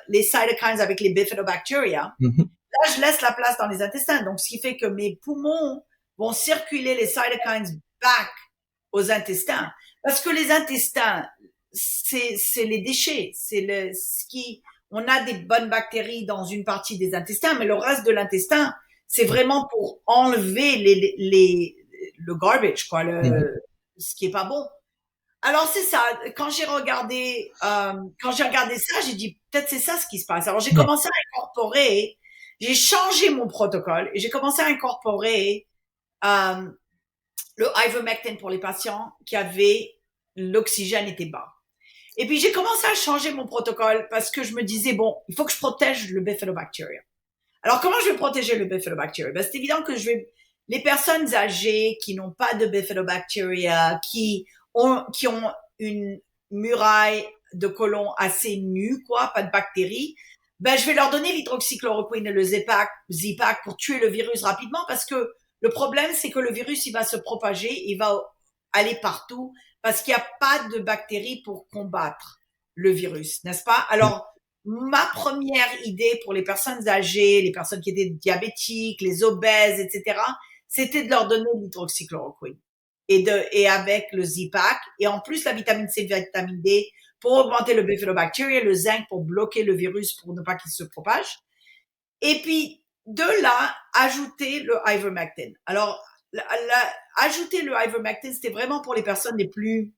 les cytokines avec les bifidobacteria. Mhm. Là, je laisse la place dans les intestins. Donc, ce qui fait que mes poumons vont circuler les cytokines back aux intestins. Parce que les intestins, c'est les déchets. On a des bonnes bactéries dans une partie des intestins, mais le reste de l'intestin, c'est vraiment pour enlever le garbage, quoi, Mhm. ce qui est pas bon. Alors c'est ça. Quand j'ai regardé ça, j'ai dit peut-être c'est ça ce qui se passe. Alors j'ai Ouais. commencé à incorporer, j'ai changé mon protocole et j'ai commencé à incorporer euh, le ivermectin pour les patients qui avaient l'oxygène était bas. Et puis j'ai commencé à changer mon protocole parce que je me disais bon, il faut que je protège le bifidobacteria. Alors comment je vais protéger le bifidobacteria? Ben, c'est évident que les personnes âgées qui n'ont pas de bifidobacteria, qui ont une muraille de côlon assez nue, quoi, pas de bactéries, ben, je vais leur donner l'hydroxychloroquine et le Z-Pack pour tuer le virus rapidement parce que le problème, c'est que le virus, il va se propager, il va aller partout parce qu'il n'y a pas de bactéries pour combattre le virus, n'est-ce pas? Alors, ma première idée pour les personnes âgées, les personnes qui étaient diabétiques, les obèses, etc., c'était de leur donner l'hydroxychloroquine et avec le Z-Pack et en plus la vitamine C, la vitamine D pour augmenter le bifidobacteria, le zinc pour bloquer le virus pour ne pas qu'il se propage. Et puis de là, ajouter le ivermectin. Alors, ajouter le ivermectin, c'était vraiment pour les personnes les plus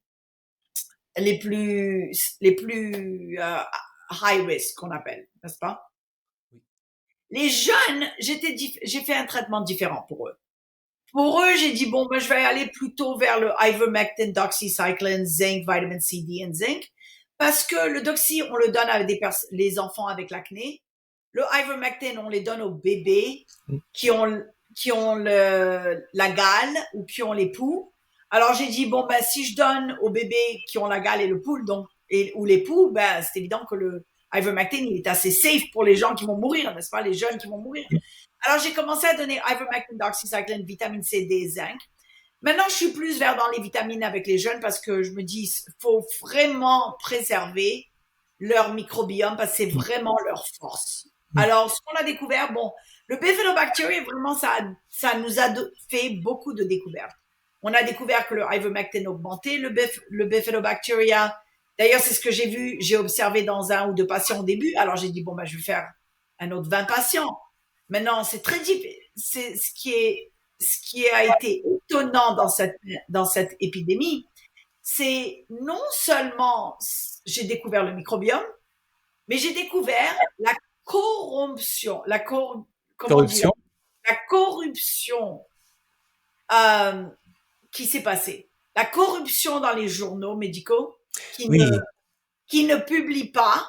high risk qu'on appelle, n'est-ce pas? Oui. Les jeunes, j'ai fait un traitement différent pour eux. Pour eux, j'ai dit, bon, ben, je vais aller plutôt vers le ivermectin, doxycycline, zinc, vitamin C, D et zinc. Parce que le doxy, on le donne à les enfants avec l'acné. Le ivermectin, on les donne aux bébés qui ont la gale ou qui ont les poux. Alors, j'ai dit, bon, ben, si je donne aux bébés qui ont la gale et le poux, ou les poux, ben, c'est évident que le ivermectin, il est assez safe pour les gens qui vont mourir, n'est-ce pas, les jeunes qui vont mourir. Alors, j'ai commencé à donner ivermectin, doxycycline, vitamine C, D, zinc. Maintenant, je suis plus vers dans les vitamines avec les jeunes parce que je me dis, il faut vraiment préserver leur microbiome parce que c'est vraiment leur force. Alors, ce qu'on a découvert, bon, le bifidobacteria, vraiment, ça nous a fait beaucoup de découvertes. On a découvert que le ivermectin augmentait le bifidobacteria. D'ailleurs, c'est ce que j'ai observé dans un ou deux patients au début. Alors, j'ai dit, bon, ben, je vais faire un autre 20 patients. Maintenant, c'est très difficile. C'est ce qui a été étonnant dans cette épidémie, c'est non seulement j'ai découvert le microbiome, mais j'ai découvert la corruption, comment dire, Corruption. la corruption euh, qui s'est passée. la corruption dans les journaux médicaux qui ne, Oui. qui ne publient pas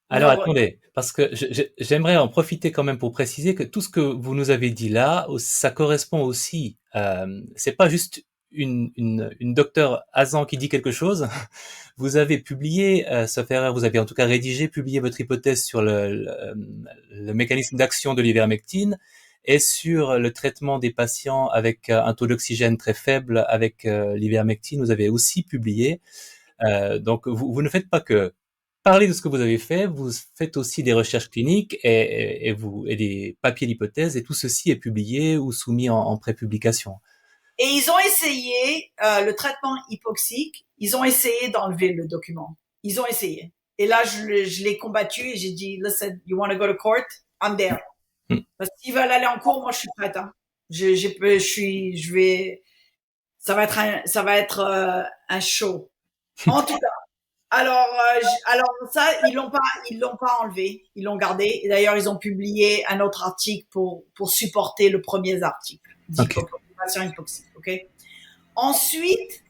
Alors leur... attendez, parce que j'aimerais en profiter quand même pour préciser que tout ce que vous nous avez dit là, ça correspond aussi. C'est pas juste une docteur Hazan qui dit quelque chose. Vous avez publié, sauf erreur, vous avez en tout cas rédigé, publié votre hypothèse sur le mécanisme d'action de l'ivermectine et sur le traitement des patients avec un taux d'oxygène très faible avec l'ivermectine. Vous avez aussi publié. Donc vous ne faites pas que parler de ce que vous avez fait, vous faites aussi des recherches cliniques et des papiers d'hypothèse et tout ceci est publié ou soumis en prépublication. Et ils ont essayé le traitement hypoxique, ils ont essayé d'enlever le document. Ils ont essayé. Et là, je l'ai combattu et j'ai dit, listen, you want to go to court? I'm there. Hmm. Parce qu'ils veulent aller en cours, moi je suis prête. Hein. Je vais, ça va être un show. En tout cas, alors ça, ils l'ont pas enlevé, ils l'ont gardé. Et d'ailleurs, ils ont publié un autre article pour supporter le premier article Ok. d'hypopopulation hypoxique. Ok. Ensuite,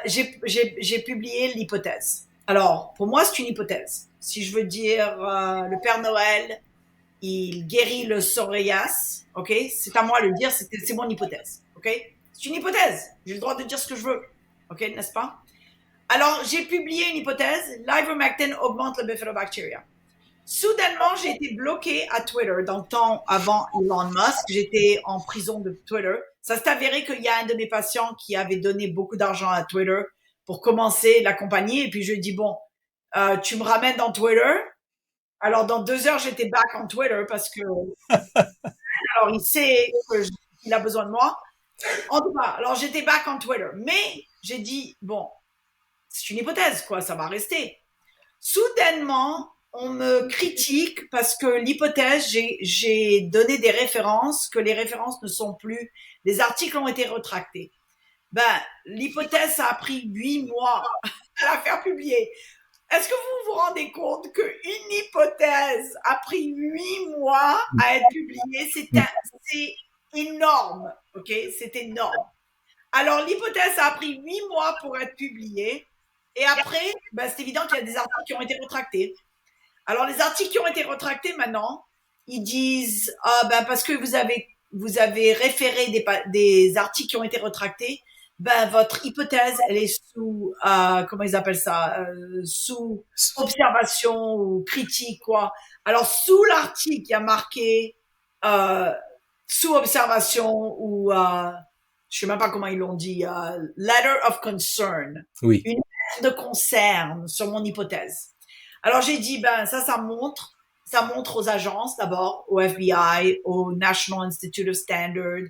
j'ai publié l'hypothèse. Alors, pour moi, c'est une hypothèse. Si je veux dire, le Père Noël, il guérit le psoriasis, ok? C'est à moi de le dire, c'est mon hypothèse, ok? C'est une hypothèse. J'ai le droit de dire ce que je veux, ok, n'est-ce pas? Alors, j'ai publié une hypothèse. L'ivermectin augmente le bifidobacteria. Soudainement, j'ai été bloqué à Twitter. Dans le temps avant Elon Musk, j'étais en prison de Twitter. Ça s'est avéré qu'il y a un de mes patients qui avait donné beaucoup d'argent à Twitter pour commencer la compagnie. Et puis, je lui ai dit, bon, tu me ramènes dans Twitter. Alors, dans 2 heures, j'étais back en Twitter parce que, alors, il sait qu'il a besoin de moi. En tout cas, alors, j'étais back en Twitter. Mais, j'ai dit, bon, c'est une hypothèse, quoi, ça va rester. Soudainement, on me critique parce que l'hypothèse, j'ai donné des références, que les références ne sont plus, les articles ont été retractés. Ben, l'hypothèse, ça a pris 8 mois à la faire publier. Est-ce que vous vous rendez compte qu'une hypothèse a pris 8 mois à être publiée? C'est énorme, ok? C'est énorme. Alors, l'hypothèse, ça a pris 8 mois pour être publiée. Et après, ben, c'est évident qu'il y a des articles qui ont été retractés. Alors, les articles qui ont été retractés maintenant, ils disent, ah, ben, parce que vous avez référé des articles qui ont été retractés, ben, votre hypothèse, elle est sous, comment ils appellent ça, sous observation ou critique, quoi. Alors, sous l'article, il y a marqué, euh, sous observation ou, je sais même pas comment ils l'ont dit, letter of concern, Oui. une lettre de concern sur mon hypothèse. Alors j'ai dit, ben ça montre aux agences d'abord, au FBI, au National Institute of Standards,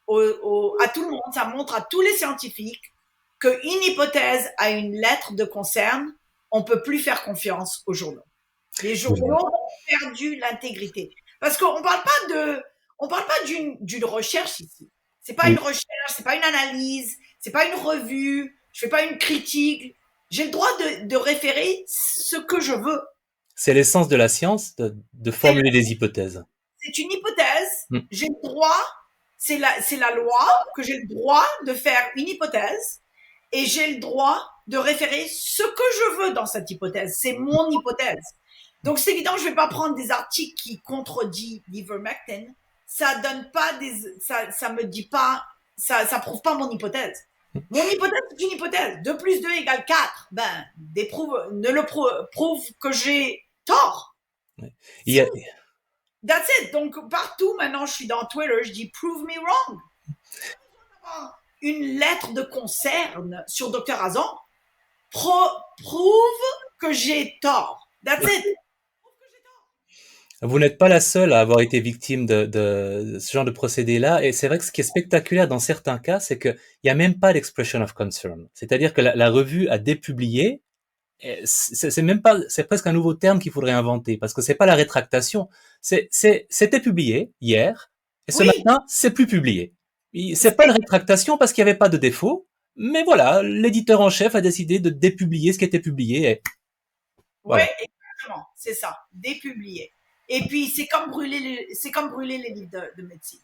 à tout le monde, ça montre à tous les scientifiques qu'une hypothèse a une lettre de concern, on peut plus faire confiance aux journaux. Les journaux ont perdu l'intégrité. Parce on parle pas d'une recherche ici. C'est pas une Oui. recherche, c'est pas une analyse, c'est pas une revue, je fais pas une critique. J'ai le droit de référer ce que je veux. C'est l'essence de la science de C'est formuler des hypothèses. une hypothèse. Hmm. J'ai le droit, c'est la loi que j'ai le droit de faire une hypothèse et j'ai le droit de référer ce que je veux dans cette hypothèse. C'est mon hypothèse. Donc c'est évident, je vais pas prendre des articles qui contredisent l'ivermectin. Ça donne pas ça me dit pas, ça prouve pas mon hypothèse. Mon hypothèse, c'est une hypothèse. 2 plus 2 égale 4. Ben, ne le prouve que j'ai tort. Il y a, That's it. Donc, partout, maintenant, je suis dans Twitter, je dis prove me wrong. Une lettre de concern sur Dr. Hazan prouve que j'ai tort. That's it. Vous n'êtes pas la seule à avoir été victime de ce genre de procédé-là. Et c'est vrai que ce qui est spectaculaire dans certains cas, c'est qu'il n'y a même pas d'expression of concern. C'est-à-dire que la revue a dépublié. C'est même pas, c'est presque un nouveau terme qu'il faudrait inventer parce que c'est pas la rétractation. C'était publié hier et ce Oui. matin, c'est plus publié. C'est pas une rétractation parce qu'il n'y avait pas de défaut. Mais voilà, l'éditeur en chef a décidé de dépublier ce qui était publié. Et Oui, voilà. exactement. C'est ça. Dépublier. Et puis, c'est comme brûler les livres de médecine.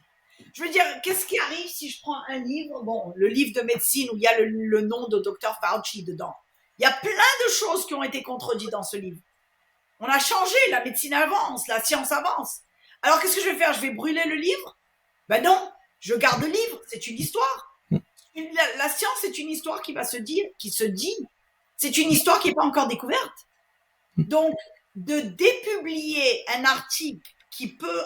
Je veux dire, qu'est-ce qui arrive si je prends un livre, bon, le livre de médecine où il y a le nom de Dr Fauci dedans. Il y a plein de choses qui ont été contredites dans ce livre. On a changé, la médecine avance, la science avance. Alors qu'est-ce que je vais faire? Je vais brûler le livre? Ben non, je garde le livre, c'est une histoire. La science, c'est une histoire qui va se dire, qui se dit. C'est une histoire qui n'est pas encore découverte. Donc, de dépublier un article qui peut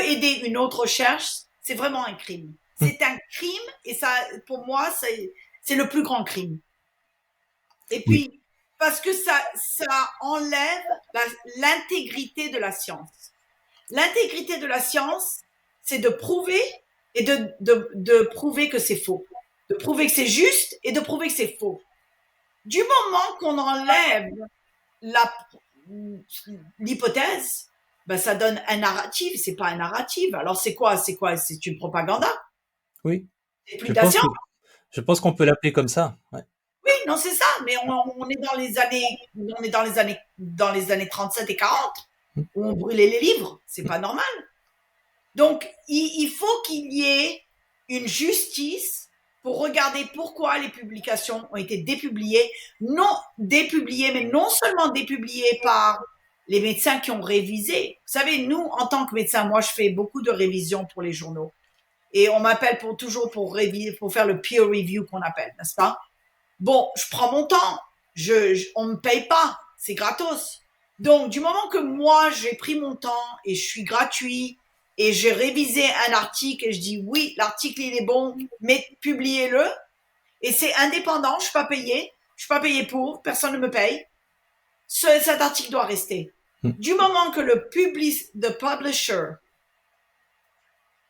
aider une autre recherche, c'est vraiment un crime. C'est un crime et ça, pour moi, c'est le plus grand crime. Et puis, parce que ça enlève l'intégrité de la science. L'intégrité de la science, c'est de prouver et de prouver que c'est faux. De prouver que c'est juste et de prouver que c'est faux. Du moment qu'on enlève l'hypothèse, ben ça donne un narratif, c'est pas un narratif. Alors c'est quoi? C'est une propagande. Oui. C'est plus de la science. Je pense qu'on peut l'appeler comme ça. Ouais. Oui, non, c'est ça, mais on est dans les années 37 et 40 où on brûlait les livres, c'est pas normal. Donc il faut qu'il y ait une justice pour regarder pourquoi les publications ont été dépubliées, mais non seulement dépubliées par les médecins qui ont révisé. Vous savez, nous, en tant que médecins, moi, je fais beaucoup de révisions pour les journaux. Et on m'appelle toujours pour faire le peer review qu'on appelle, n'est-ce pas? Bon, je prends mon temps. On me paye pas. C'est gratos. Donc, du moment que moi, j'ai pris mon temps et je suis gratuit et j'ai révisé un article et je dis oui, l'article, il est bon, mais publiez-le. Et c'est indépendant, je suis pas payé pour, personne ne me paye. Cet article doit rester. Du moment que le publisher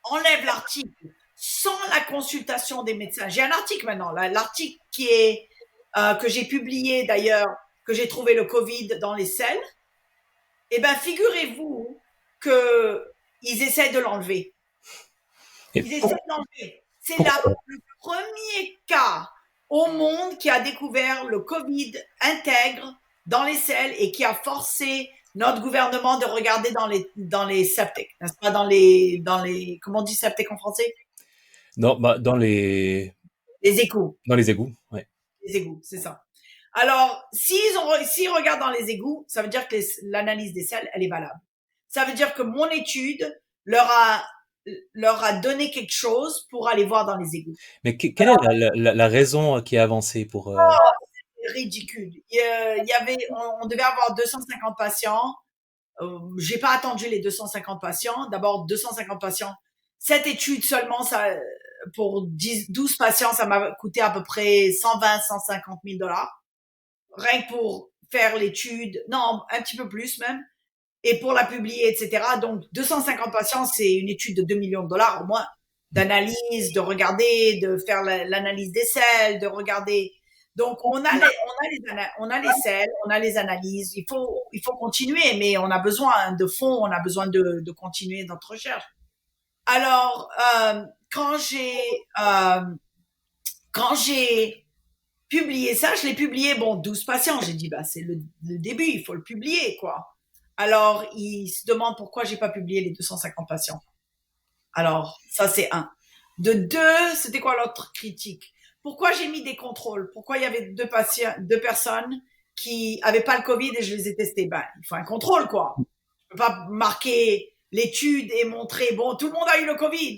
enlève l'article sans la consultation des médecins. J'ai un article maintenant, l'article que j'ai publié d'ailleurs, que j'ai trouvé le Covid dans les selles. Eh bien, figurez-vous qu'ils essaient de l'enlever. Ils essaient de l'enlever. C'est le premier cas au monde qui a découvert le Covid intègre dans les selles et qui a forcé notre gouvernement de regarder dans les septiques, n'est-ce pas, dans les, comment on dit septique en français? Non, dans les égouts. Dans les égouts, ouais. Les égouts, c'est ça. Alors, s'ils regardent dans les égouts, ça veut dire que l'analyse des selles, elle est valable. Ça veut dire que mon étude leur a donné quelque chose pour aller voir dans les égouts. Mais quelle est la raison qui est avancée pour... C'est ridicule. On devait avoir 250 patients. J'ai pas attendu les 250 patients. D'abord, 250 patients. Cette étude seulement, pour 12 patients, ça m'a coûté à peu près 150 000 $. Rien que pour faire l'étude. Non, un petit peu plus même. Et pour la publier, etc. Donc, 250 patients, c'est une étude de 2 millions de $ au moins d'analyse, de regarder, de faire l'analyse des selles, de regarder. Donc, on a les selles, on a les analyses. Il faut continuer, mais on a besoin de fonds, on a besoin de continuer notre recherche. Alors, quand j'ai publié ça, je l'ai publié, 12 patients. J'ai dit, c'est le début, il faut le publier, quoi. Alors, ils se demandent pourquoi j'ai pas publié les 250 patients. Alors, ça, c'est un. De deux, c'était quoi l'autre critique? Pourquoi j'ai mis des contrôles? Pourquoi il y avait deux personnes qui avaient pas le Covid et je les ai testées? Il faut un contrôle, quoi. Je peux pas marquer l'étude et montrer, tout le monde a eu le Covid.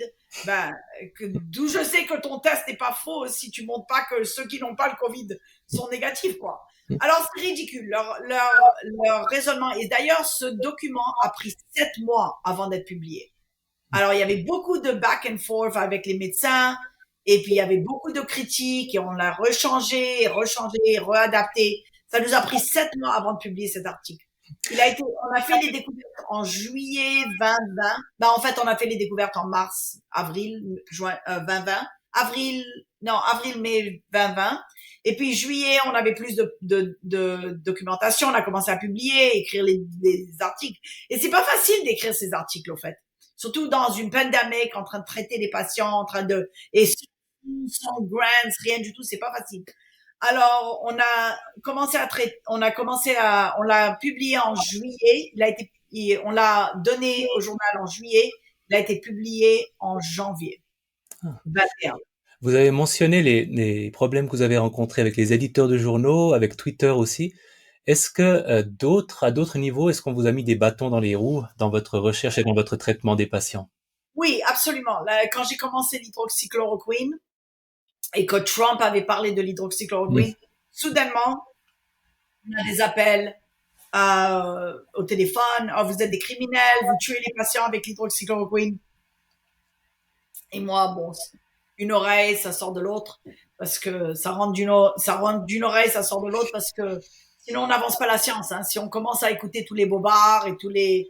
D'où je sais que ton test n'est pas faux si tu montres pas que ceux qui n'ont pas le Covid sont négatifs, quoi. Alors, c'est ridicule, leur raisonnement. Et d'ailleurs, ce document a pris 7 mois avant d'être publié. Alors, il y avait beaucoup de back and forth avec les médecins, et puis il y avait beaucoup de critiques, et on l'a rechangé, réadapté. Ça nous a pris 7 mois avant de publier cet article. On a fait les découvertes en juillet 2020. En fait, on a fait les découvertes en mars, avril, juin 2020. Avril, mai 2020. Et puis juillet, on avait plus de documentation. On a commencé à publier, écrire les articles. Et c'est pas facile d'écrire ces articles, au fait. Surtout dans une pandémie, en train de traiter les patients, et sans grants, rien du tout, c'est pas facile. Alors, on l'a publié en juillet. On l'a donné au journal en juillet. Il a été publié en janvier Ah. 21. Vous avez mentionné les problèmes que vous avez rencontrés avec les éditeurs de journaux, avec Twitter aussi. Est-ce que à d'autres niveaux, est-ce qu'on vous a mis des bâtons dans les roues dans votre recherche et dans votre traitement des patients? Oui, absolument. Là, quand j'ai commencé l'hydroxychloroquine et que Trump avait parlé de Mm. l'hydroxychloroquine, soudainement, on a des appels au téléphone. Oh, vous êtes des criminels, vous tuez les patients avec l'hydroxychloroquine. Et moi, bon, une oreille, ça sort de l'autre parce que ça rentre d'une oreille, ça sort de l'autre parce que sinon on n'avance pas la science. Hein. Si on commence à écouter tous les bobards et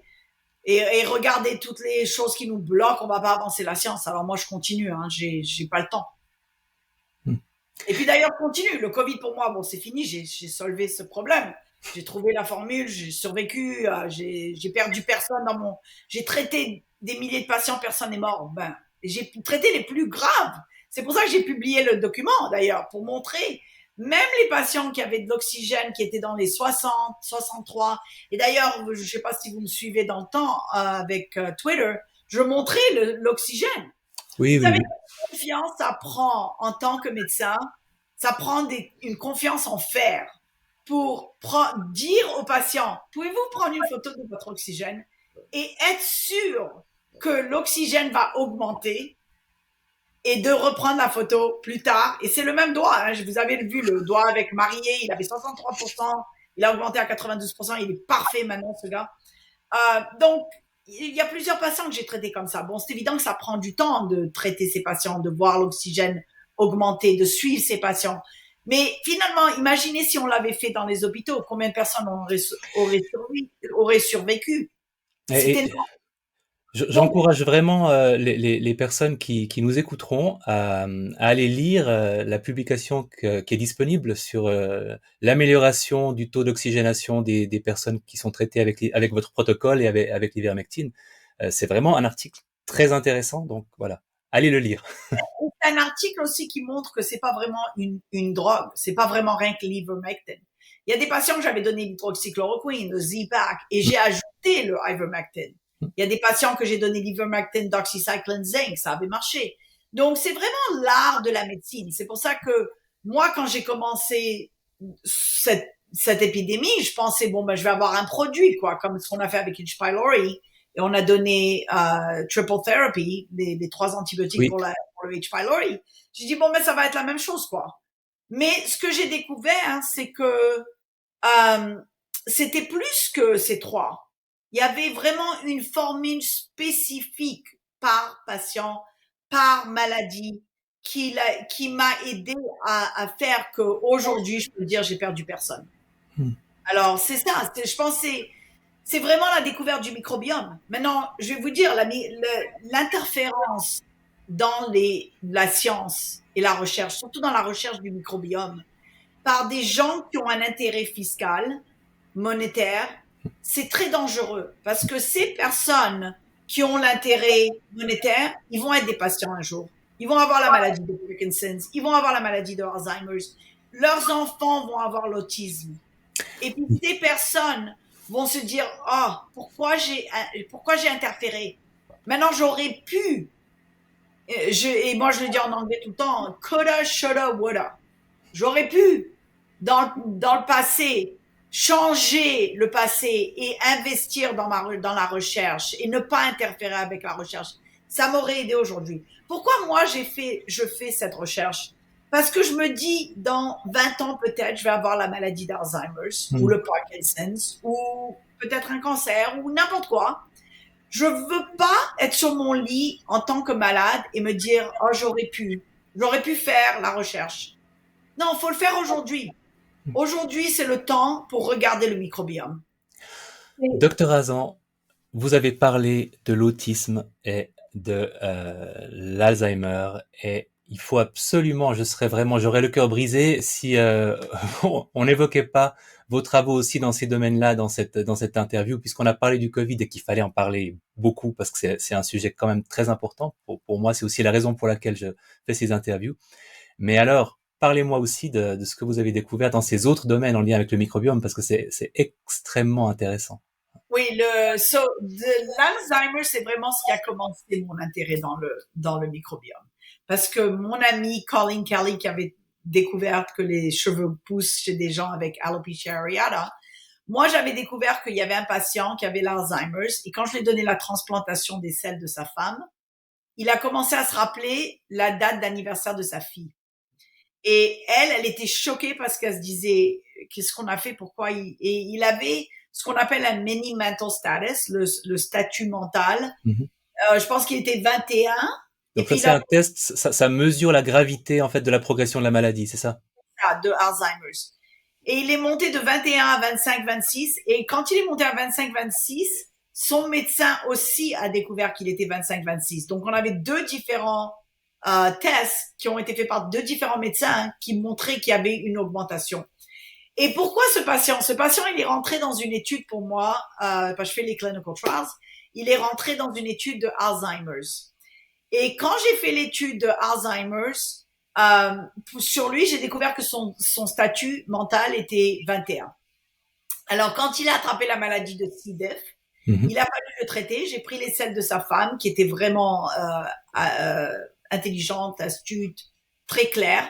et regarder toutes les choses qui nous bloquent, on va pas avancer la science. Alors moi, je continue. Hein. J'ai pas le temps. Mm. Et puis d'ailleurs, je continue. Le Covid pour moi, bon, c'est fini. J'ai solvé ce problème. J'ai trouvé la formule, j'ai survécu, j'ai perdu personne dans mon, j'ai traité des milliers de patients, personne n'est mort. Ben, j'ai traité les plus graves. C'est pour ça que j'ai publié le document d'ailleurs pour montrer même les patients qui avaient de l'oxygène, qui étaient dans les 60, 63. Et d'ailleurs, je ne sais pas si vous me suivez dans le temps avec Twitter, je montrais l'oxygène. Oui, Vous oui, savez, oui. la confiance, ça prend en tant que médecin, ça prend une confiance en fer pour dire au patient, pouvez-vous prendre une photo de votre oxygène et être sûr que l'oxygène va augmenter et de reprendre la photo plus tard. Et c'est le même doigt. Hein. Vous avez vu le doigt avec Marié, il avait 63%, il a augmenté à 92%, il est parfait maintenant, ce gars. Donc, il y a plusieurs patients que j'ai traités comme ça. Bon, c'est évident que ça prend du temps de traiter ces patients, de voir l'oxygène augmenter, de suivre ces patients. Mais finalement, imaginez si on l'avait fait dans les hôpitaux, combien de personnes auraient survécu. Et, C'était et donc j'encourage vraiment les personnes qui nous écouteront à aller lire la publication qui est disponible sur l'amélioration du taux d'oxygénation des personnes qui sont traitées avec votre protocole et avec l'ivermectine. C'est vraiment un article très intéressant, donc voilà, allez le lire. un article aussi qui montre que c'est pas vraiment une drogue, c'est pas vraiment rien que l'ivermectin. Il y a des patients que j'avais donné l'hydroxychloroquine, le Z-Pack, et j'ai ajouté le ivermectin. Il y a des patients que j'ai donné l'ivermectin, doxycycline, zinc, ça avait marché. Donc c'est vraiment l'art de la médecine. C'est pour ça que moi, quand j'ai commencé cette épidémie, je pensais bon ben je vais avoir un produit quoi, comme ce qu'on a fait avec H. pylori, et on a donné triple therapy, les 3 antibiotiques Oui. pour le H. pylori. J'ai dit bon ben ça va être la même chose quoi. Mais ce que j'ai découvert, hein, c'est que c'était plus que ces trois. Il y avait vraiment une formule spécifique par patient, par maladie, qui m'a aidé à faire qu'aujourd'hui, je peux dire, j'ai perdu personne. Hmm. Alors, c'est ça. Je pense que c'est vraiment la découverte du microbiome. Maintenant, je vais vous dire, l'interférence dans la science et la recherche, surtout dans la recherche du microbiome, par des gens qui ont un intérêt fiscal, monétaire, c'est très dangereux parce que ces personnes qui ont l'intérêt monétaire, ils vont être des patients un jour. Ils vont avoir la maladie de Parkinson's, ils vont avoir la maladie de Alzheimer's, leurs enfants vont avoir l'autisme. Et puis ces personnes vont se dire, oh, pourquoi j'ai interféré? Maintenant, j'aurais pu, et moi je le dis en anglais tout le temps, coulda, shoulda, woulda. J'aurais pu, dans le passé, changer le passé et investir dans la recherche et ne pas interférer avec la recherche. Ça m'aurait aidé aujourd'hui. Pourquoi moi je fais cette recherche? Parce que je me dis, dans 20 ans peut-être, je vais avoir la maladie d'Alzheimer's ou Hmm. le Parkinson's ou peut-être un cancer ou n'importe quoi. Je veux pas être sur mon lit en tant que malade et me dire, oh, j'aurais pu faire la recherche. Non, il faut le faire aujourd'hui. Aujourd'hui, c'est le temps pour regarder le microbiome. Docteur Hazan, vous avez parlé de l'autisme et de l'Alzheimer et il faut absolument, j'aurais le cœur brisé si on n'évoquait pas vos travaux aussi dans ces domaines-là, dans cette interview, puisqu'on a parlé du Covid et qu'il fallait en parler beaucoup parce que c'est un sujet quand même très important. Pour moi, c'est aussi la raison pour laquelle je fais ces interviews. Mais alors, parlez-moi aussi de ce que vous avez découvert dans ces autres domaines en lien avec le microbiome parce que c'est extrêmement intéressant. Oui, l'Alzheimer, c'est vraiment ce qui a commencé mon intérêt dans le microbiome. Parce que mon ami Colin Kelly, qui avait découvert que les cheveux poussent chez des gens avec alopecia areata, moi, j'avais découvert qu'il y avait un patient qui avait l'Alzheimer's et quand je lui ai donné la transplantation des selles de sa femme, il a commencé à se rappeler la date d'anniversaire de sa fille. Et elle était choquée parce qu'elle se disait, qu'est-ce qu'on a fait, pourquoi et il avait ce qu'on appelle un mini mental status, le statut mental. Mhm. Je pense qu'il était 21. Et Donc ça, puis c'est un test, ça mesure la gravité en fait de la progression de la maladie, c'est ça? de Alzheimer's. Et il est monté de 21 à 25, 26. Et quand il est monté à 25, 26, son médecin aussi a découvert qu'il était 25, 26. Donc on avait deux différents tests qui ont été faits par deux différents médecins qui montraient qu'il y avait une augmentation. Et pourquoi ce patient? Ce patient, il est rentré dans une étude pour moi, parce que je fais les clinical trials, il est rentré dans une étude de Alzheimer's. Et quand j'ai fait l'étude de Alzheimer's, sur lui, j'ai découvert que son statut mental était 21. Alors, quand il a attrapé la maladie de C. diff, il a fallu le traiter. J'ai pris les selles de sa femme, qui était vraiment intelligente, astute, très claire.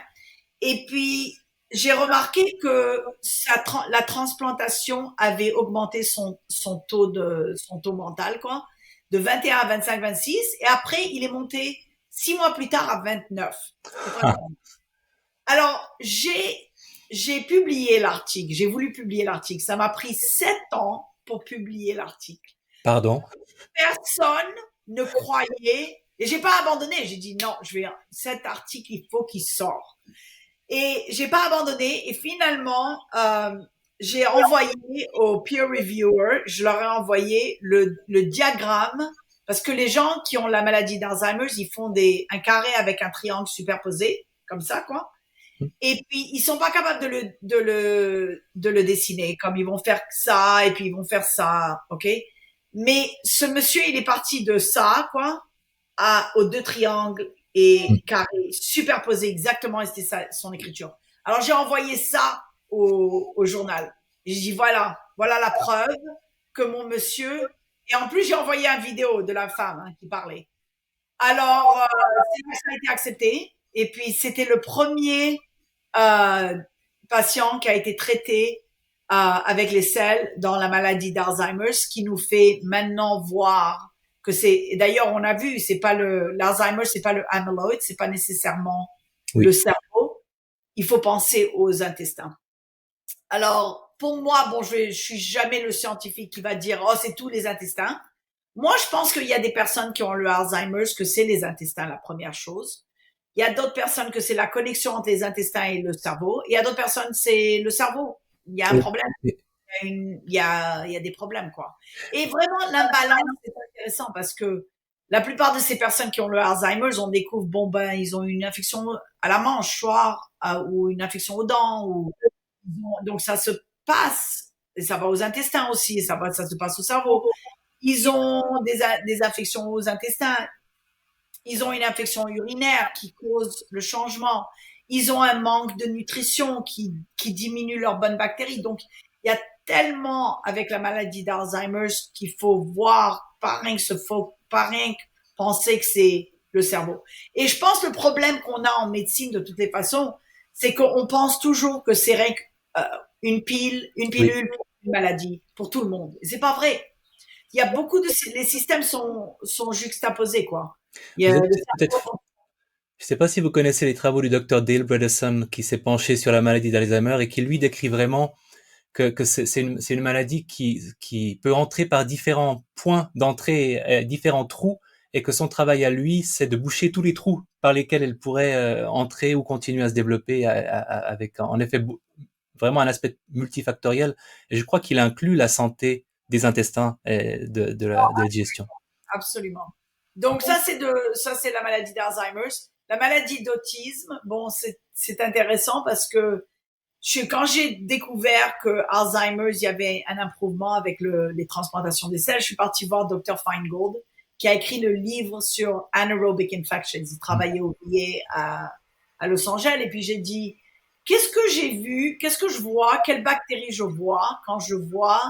Et puis, j'ai remarqué que la transplantation avait augmenté son taux mental, quoi, de 21 à 25, 26. Et après, il est monté 6 mois plus tard à 29. Alors, j'ai publié l'article. J'ai voulu publier l'article. Ça m'a pris 7 ans pour publier l'article. Pardon? Personne ne croyait. Et j'ai pas abandonné. J'ai dit non, cet article, il faut qu'il sorte. Et j'ai pas abandonné. Et finalement, j'ai envoyé aux peer reviewers, je leur ai envoyé le diagramme, parce que les gens qui ont la maladie d'Alzheimer, ils font un carré avec un triangle superposé, comme ça, quoi. Et puis, ils sont pas capables de le dessiner, comme ils vont faire ça, et puis ils vont faire ça, ok? Mais ce monsieur, il est parti de ça, quoi, aux deux triangles et carrés superposés exactement, et c'était ça, son écriture. Alors, j'ai envoyé ça au journal. J'ai dit, voilà la preuve que mon monsieur, et en plus, j'ai envoyé une vidéo de la femme qui parlait. Alors, ça a été accepté. Et puis, c'était le premier patient qui a été traité avec les selles dans la maladie d'Alzheimer, ce qui nous fait maintenant voir que d'ailleurs, on a vu, l'Alzheimer, c'est pas le amyloïde, c'est pas nécessairement le cerveau. Il faut penser aux intestins. Alors, pour moi, bon, je suis jamais le scientifique qui va dire, oh, c'est tous les intestins. Moi, je pense qu'il y a des personnes qui ont le Alzheimer, que c'est les intestins, la première chose. Il y a d'autres personnes que c'est la connexion entre les intestins et le cerveau. Il y a d'autres personnes, c'est le cerveau. Il y a un problème. Il y a des problèmes, quoi. Et vraiment, l'imbalance, c'est intéressant parce que la plupart de ces personnes qui ont le Alzheimer, on découvre, bon, ben, ils ont une infection à la mâchoire, ou une infection aux dents, donc ça se passe, et ça va aux intestins aussi, ça se passe au cerveau. Ils ont des infections aux intestins. Ils ont une infection urinaire qui cause le changement. Ils ont un manque de nutrition qui diminue leurs bonnes bactéries. Donc, il y a tellement avec la maladie d'Alzheimer qu'il faut voir, pas rien que penser que c'est le cerveau. Et je pense que le problème qu'on a en médecine de toutes les façons, c'est qu'on pense toujours que c'est rien une pilule, une maladie pour tout le monde. Et c'est pas vrai. Il y a beaucoup les systèmes sont juxtaposés, quoi. Je ne sais pas si vous connaissez les travaux du docteur Dale Bredesen qui s'est penché sur la maladie d'Alzheimer et qui lui décrit vraiment que c'est une maladie qui peut entrer par différents points d'entrée, différents trous, et que son travail à lui, c'est de boucher tous les trous par lesquels elle pourrait entrer ou continuer à se développer avec en effet vraiment un aspect multifactoriel. Et je crois qu'il inclut la santé des intestins et de la digestion. Absolument. Donc ça c'est la maladie d'Alzheimer. La maladie d'autisme, bon c'est intéressant parce que quand j'ai découvert que Alzheimer, il y avait un improvement avec les transplantations des selles, je suis partie voir Dr. Feingold qui a écrit le livre sur anaerobic infections. Il travaillait au VA à Los Angeles et puis j'ai dit qu'est-ce que j'ai vu, qu'est-ce que je vois, quelles bactéries je vois quand je vois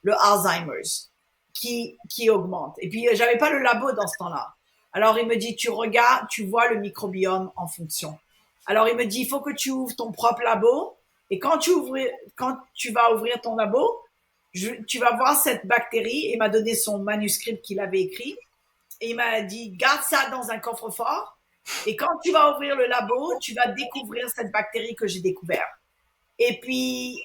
le Alzheimer's. qui augmente. Et puis, j'avais pas le labo dans ce temps-là. Alors, il me dit, tu regardes, tu vois le microbiome en fonction. Alors, il me dit, il faut que tu ouvres ton propre labo. Et quand tu vas ouvrir ton labo, tu vas voir cette bactérie. Il m'a donné son manuscrit qu'il avait écrit. Et il m'a dit, garde ça dans un coffre-fort. Et quand tu vas ouvrir le labo, tu vas découvrir cette bactérie que j'ai découverte. Et puis,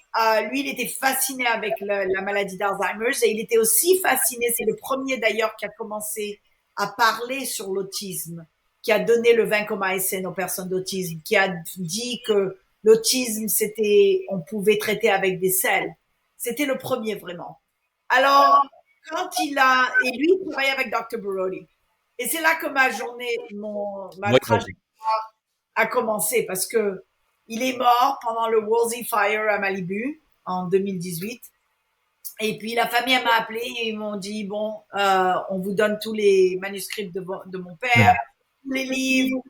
lui, il était fasciné avec la maladie d'Alzheimer et il était aussi fasciné, c'est le premier d'ailleurs qui a commencé à parler sur l'autisme, qui a donné le vancomycin aux personnes d'autisme, qui a dit que l'autisme, on pouvait traiter avec des sels. C'était le premier vraiment. Alors, et lui, il travaillait avec Dr. Borody. Et c'est là que ma Oui, trajectoire a commencé parce que il est mort pendant le Woolsey Fire à Malibu en 2018. Et puis la famille m'a appelé et ils m'ont dit bon, on vous donne tous les manuscrits de mon père, tous les livres,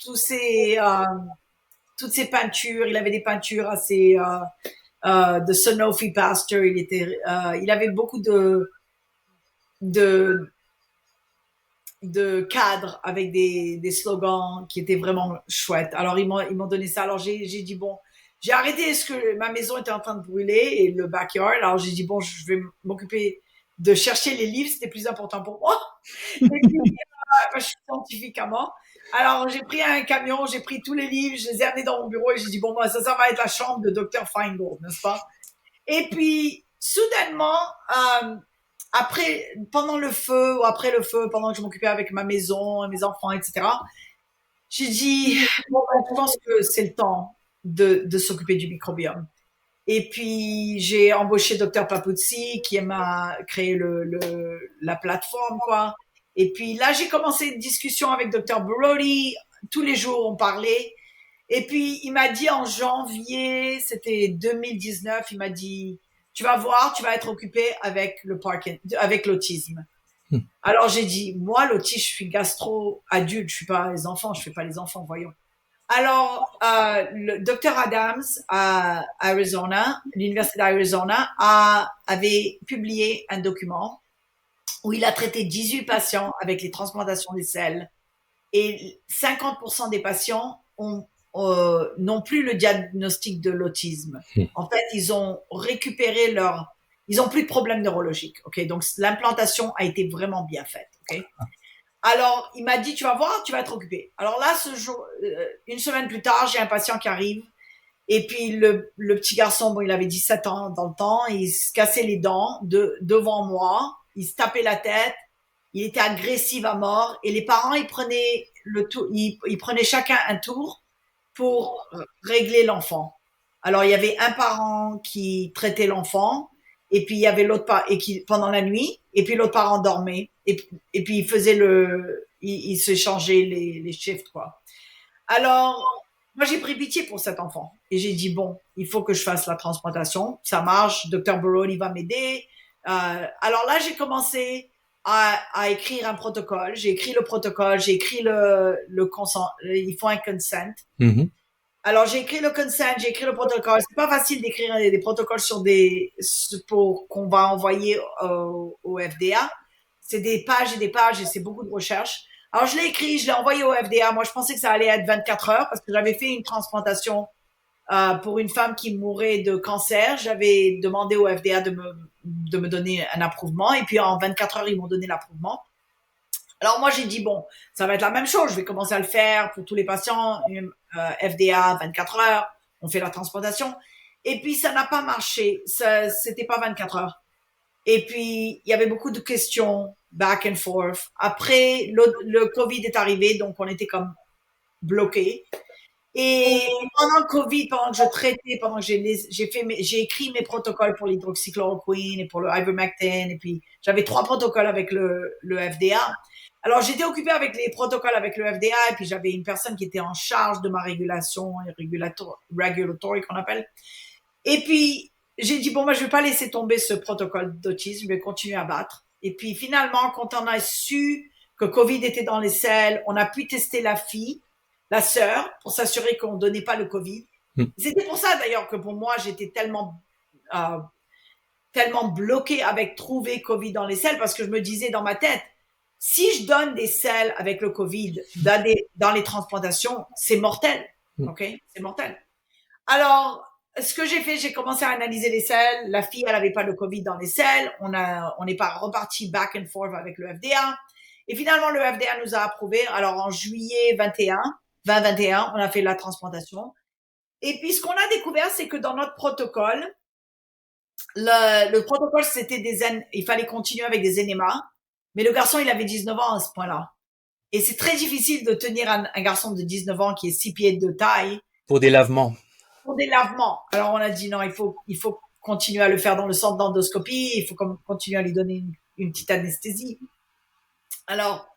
tous ces, toutes ces peintures. Il avait des peintures assez de Sanofi Pasteur. Il avait beaucoup de de cadres avec des slogans qui étaient vraiment chouettes. Alors, ils m'ont donné ça. Alors, j'ai dit, bon, j'ai arrêté ce que ma maison était en train de brûler et le backyard. Alors, j'ai dit, bon, je vais m'occuper de chercher les livres. C'était plus important pour moi. Et puis, je suis scientifiquement. Alors, j'ai pris un camion, j'ai pris tous les livres, je les ai amenés dans mon bureau et j'ai dit, bon, moi, ça va être la chambre de Dr. Feingold, n'est-ce pas? Et puis, soudainement, pendant le feu ou après le feu, pendant que je m'occupais avec ma maison, mes enfants, etc., j'ai dit, bon, je pense que c'est le temps de s'occuper du microbiome. Et puis, j'ai embauché Dr. Papuzzi qui m'a créé la plateforme, quoi. Et puis là, j'ai commencé une discussion avec Dr. Borody. Tous les jours, on parlait. Et puis, il m'a dit en janvier, c'était 2019, il m'a dit, tu vas voir, tu vas être occupé avec avec l'autisme. Alors, j'ai dit, moi, l'autisme, je suis gastro-adulte, je suis pas les enfants, je fais pas les enfants, voyons. Alors, le docteur Adams à Arizona, l'université d'Arizona, avait publié un document où il a traité 18 patients avec les transplantations des selles et 50% des patients n'ont plus le diagnostic de l'autisme. En fait, ils ont récupéré ils ont plus de problèmes neurologiques. Ok, donc l'implantation a été vraiment bien faite. Ok. Alors, il m'a dit, tu vas voir, tu vas être occupé. Alors là, une semaine plus tard, j'ai un patient qui arrive. Et puis, le petit garçon, bon, il avait 17 ans dans le temps. Il se cassait les dents devant moi. Il se tapait la tête. Il était agressif à mort. Et les parents, ils prenaient chacun un tour pour régler l'enfant. Alors, il y avait un parent qui traitait l'enfant. Et puis, il y avait l'autre pendant la nuit. Et puis, l'autre parent dormait. Et puis, il se changeait les shifts, quoi. Alors, moi, j'ai pris pitié pour cet enfant. Et j'ai dit, bon, il faut que je fasse la transplantation. Ça marche. Dr. Borody va m'aider. Alors là, j'ai commencé à écrire un protocole. J'ai écrit le protocole. J'ai écrit le consent. Il faut un consent. Mm-hmm. Alors, j'ai écrit le consent, j'ai écrit le protocole. C'est pas facile d'écrire des protocoles pour qu'on va envoyer au FDA. C'est des pages et des pages et c'est beaucoup de recherche. Alors, je l'ai écrit, je l'ai envoyé au FDA. Moi, je pensais que ça allait être 24 heures parce que j'avais fait une transplantation pour une femme qui mourait de cancer. J'avais demandé au FDA de me donner un approuvement et puis en 24 heures, ils m'ont donné l'approuvement. Alors moi j'ai dit bon, ça va être la même chose, je vais commencer à le faire pour tous les patients, FDA 24 heures, on fait la transplantation. Et puis ça n'a pas marché, c'était pas 24 heures. Et puis il y avait beaucoup de questions back and forth. Après le Covid est arrivé, donc on était comme bloqués. Et pendant le Covid, pendant que je traitais, pendant que j'ai écrit mes protocoles pour l'hydroxychloroquine et pour le ivermectin, et puis j'avais 3 protocoles avec le FDA. Alors j'étais occupée avec les protocoles avec le FDA, et puis j'avais une personne qui était en charge de ma régulation, regulatory qu'on appelle. Et puis j'ai dit bon, moi je vais pas laisser tomber ce protocole d'autisme, je vais continuer à battre. Et puis finalement, quand on a su que Covid était dans les selles, on a pu tester la sœur, pour s'assurer qu'on donnait pas le Covid. C'était pour ça d'ailleurs que pour moi j'étais tellement tellement bloquée avec trouver Covid dans les selles parce que je me disais dans ma tête, si je donne des selles avec le Covid dans les transplantations, c'est mortel. OK? C'est mortel. Alors, ce que j'ai fait, j'ai commencé à analyser les selles. La fille, elle n'avait pas de Covid dans les selles. On n'est pas reparti back and forth avec le FDA. Et finalement, le FDA nous a approuvé. Alors, en juillet 2021, on a fait la transplantation. Et puis, ce qu'on a découvert, c'est que dans notre protocole, le protocole, c'était il fallait continuer avec des énémas. Mais le garçon, il avait 19 ans à ce point-là. Et c'est très difficile de tenir un garçon de 19 ans qui est 6 pieds de taille. Pour des lavements. Pour des lavements. Alors, on a dit non, il faut continuer à le faire dans le centre d'endoscopie. Il faut continuer à lui donner une petite anesthésie. Alors,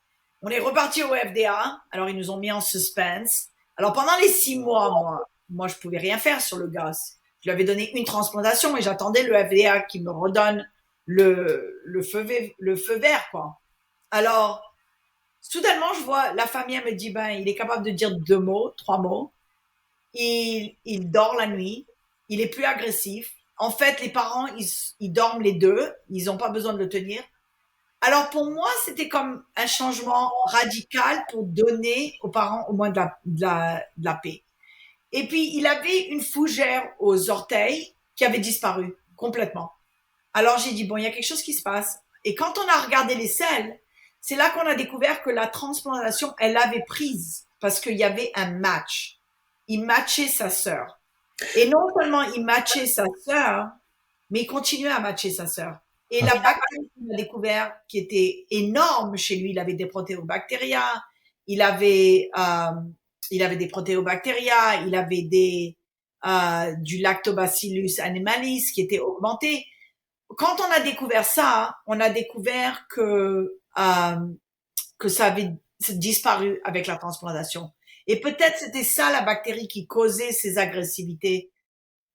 on est reparti au FDA. Alors, ils nous ont mis en suspense. Alors, pendant les 6 mois, moi, je pouvais rien faire sur le gars. Je lui avais donné une transplantation et j'attendais le FDA qui me redonne le feu vert, quoi. Alors, soudainement, je vois la famille, elle me dit, ben, il est capable de dire 2 mots, 3 mots. Il dort la nuit. Il est plus agressif. En fait, les parents, ils dorment les deux. Ils n'ont pas besoin de le tenir. Alors, pour moi, c'était comme un changement radical pour donner aux parents au moins de la paix. Et puis, il avait une fougère aux orteils qui avait disparu complètement. Alors, j'ai dit, bon, il y a quelque chose qui se passe. Et quand on a regardé les selles, c'est là qu'on a découvert que la transplantation, elle avait prise parce qu'il y avait un match. Il matchait sa sœur. Et non seulement il matchait sa sœur, mais il continuait à matcher sa sœur. Et la bactérie qu'on a découvert, qui était énorme chez lui, il avait des protéobactéria, il avait des protéobactéria, il avait du lactobacillus animalis qui était augmenté. Quand on a découvert ça, on a découvert que ça avait disparu avec la transplantation. Et peut-être c'était ça la bactérie qui causait ces agressivités.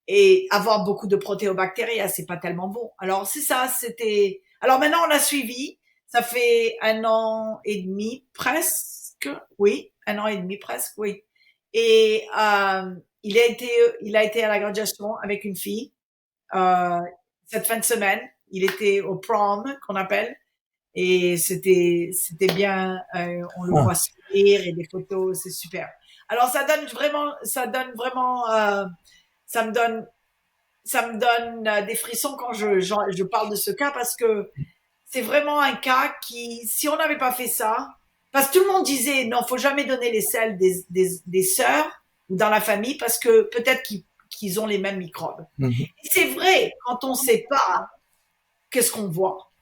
Et avoir beaucoup de protéobactéries, c'est pas tellement bon. Alors c'est ça, c'était. Alors maintenant on a suivi. Ça fait 1 an et demi presque, oui, 1 an et demi presque, oui. Et il a été à la graduation avec une fille cette fin de semaine. Il était au prom qu'on appelle. Et c'était bien, on le voit sourire et des photos, c'est super. Alors ça me donne des frissons quand je parle de ce cas parce que c'est vraiment un cas qui, si on n'avait pas fait ça, parce que tout le monde disait non, faut jamais donner les selles des sœurs ou dans la famille parce que peut-être qu'ils ont les mêmes microbes. Mm-hmm. Et c'est vrai quand on sait pas qu'est-ce qu'on voit.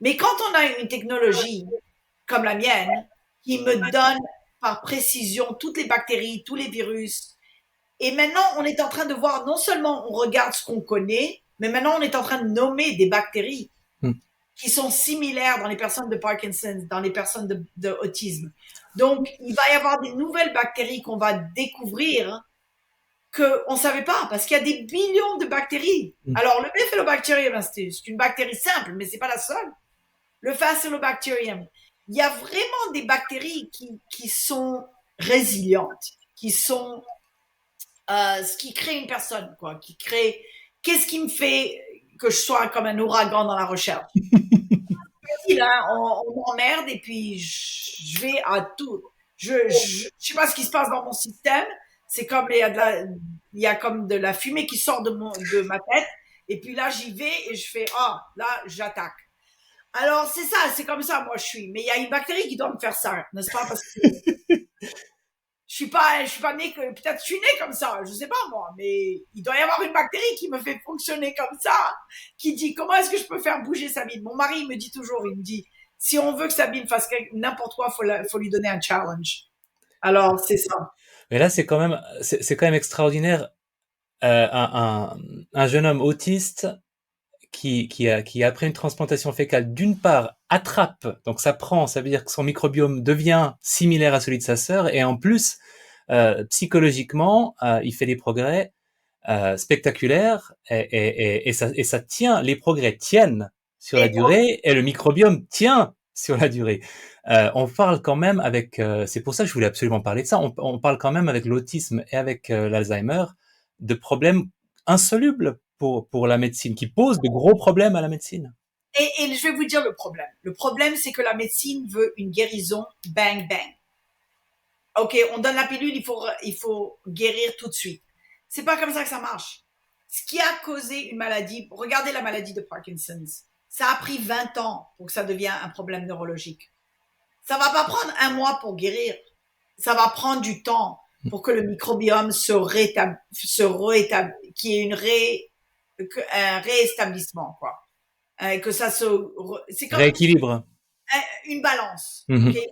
Mais quand on a une technologie comme la mienne, qui me donne par précision toutes les bactéries, tous les virus, et maintenant on est en train de voir, non seulement on regarde ce qu'on connaît, mais maintenant on est en train de nommer des bactéries qui sont similaires dans les personnes de Parkinson, dans les personnes de autisme. Donc, il va y avoir des nouvelles bactéries qu'on va découvrir qu'on ne savait pas, parce qu'il y a des billions de bactéries. Alors, le Bifidobacterium, c'est une bactérie simple, mais c'est pas la seule. Le Faecalibacterium, il y a vraiment des bactéries qui sont résilientes, qui sont ce qui crée une personne, quoi, qui crée. Qu'est-ce qui me fait que je sois comme un ouragan dans la recherche? Là, on m'emmerde et puis je vais à tout. Je sais pas ce qui se passe dans mon système. C'est comme il y a comme de la fumée qui sort de ma tête. Et puis là, j'y vais et je fais là, j'attaque. Alors c'est ça, c'est comme ça, moi je suis. Mais il y a une bactérie qui doit me faire ça, n'est-ce pas? Parce que je suis pas née peut-être je suis née comme ça, je sais pas moi, mais il doit y avoir une bactérie qui me fait fonctionner comme ça, qui dit comment est-ce que je peux faire bouger Sabine. Mon mari il me dit toujours, il me dit si on veut que Sabine fasse n'importe quoi, faut lui donner un challenge. Alors c'est ça. Mais là, c'est quand même extraordinaire. Un jeune homme autiste qui après une transplantation fécale, d'une part, attrape, donc ça veut dire que son microbiome devient similaire à celui de sa sœur, et en plus, psychologiquement, il fait des progrès spectaculaires, et ça tient, les progrès tiennent sur la durée, et le microbiome tient sur la durée. On parle quand même avec, c'est pour ça que je voulais absolument parler de ça, on parle quand même avec l'autisme et avec l'Alzheimer de problèmes insolubles pour la médecine, qui pose de gros problèmes à la médecine. Et je vais vous dire le problème. Le problème, c'est que la médecine veut une guérison bang bang. Ok, on donne la pilule, il faut guérir tout de suite. C'est pas comme ça que ça marche. Ce qui a causé une maladie, regardez la maladie de Parkinson's. Ça a pris 20 ans pour que ça devienne un problème neurologique. Ça va pas prendre un mois pour guérir. Ça va prendre du temps pour que le microbiome se rétablisse, qu'il y ait un réétablissement, quoi. Que ça c'est comme Rééquilibre. une balance. Mhm. Okay?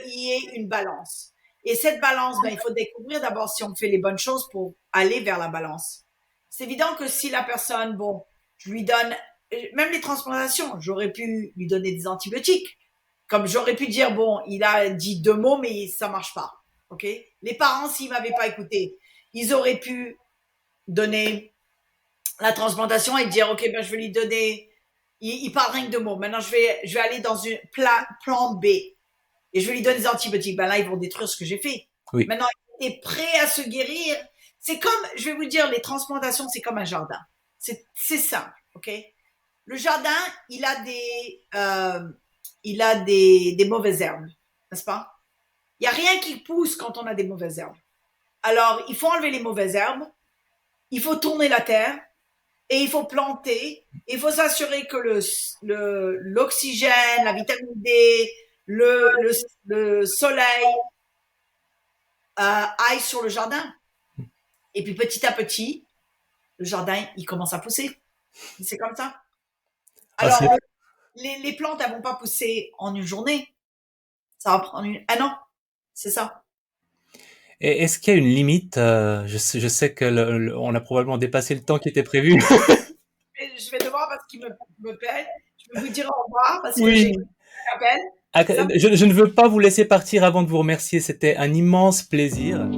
Il y ait une balance. Et cette balance, il faut découvrir d'abord si on fait les bonnes choses pour aller vers la balance. C'est évident que si la personne, bon, je lui donne, même les transplantations, j'aurais pu lui donner des antibiotiques. Comme j'aurais pu dire, bon, il a dit 2 mots, mais ça marche pas. Ok? Les parents, s'ils m'avaient pas écouté, ils auraient pu donner la transplantation et dire, ok, ben je vais lui donner. Il parle rien que 2 mots. Maintenant, je vais aller dans une plan B et je vais lui donner des antibiotiques. Ben là, ils vont détruire ce que j'ai fait. Oui. Maintenant, il est prêt à se guérir. C'est comme, je vais vous dire, les transplantations, c'est comme un jardin. C'est simple, ok? Le jardin, il a des mauvaises herbes, n'est-ce pas? Il n'y a rien qui pousse quand on a des mauvaises herbes. Alors, il faut enlever les mauvaises herbes, il faut tourner la terre, et il faut planter, il faut s'assurer que l'oxygène, la vitamine D, le soleil aille sur le jardin. Et puis petit à petit, le jardin, il commence à pousser. C'est comme ça. Alors, les plantes, elles vont pas pousser en une journée. Ça va prendre un an. C'est ça. Et est-ce qu'il y a une limite je sais que on a probablement dépassé le temps qui était prévu. Je vais devoir parce qu'il me paye. Je vais vous dire au revoir parce que Oui. j'ai un appel. Je ne veux pas vous laisser partir avant de vous remercier. C'était un immense plaisir.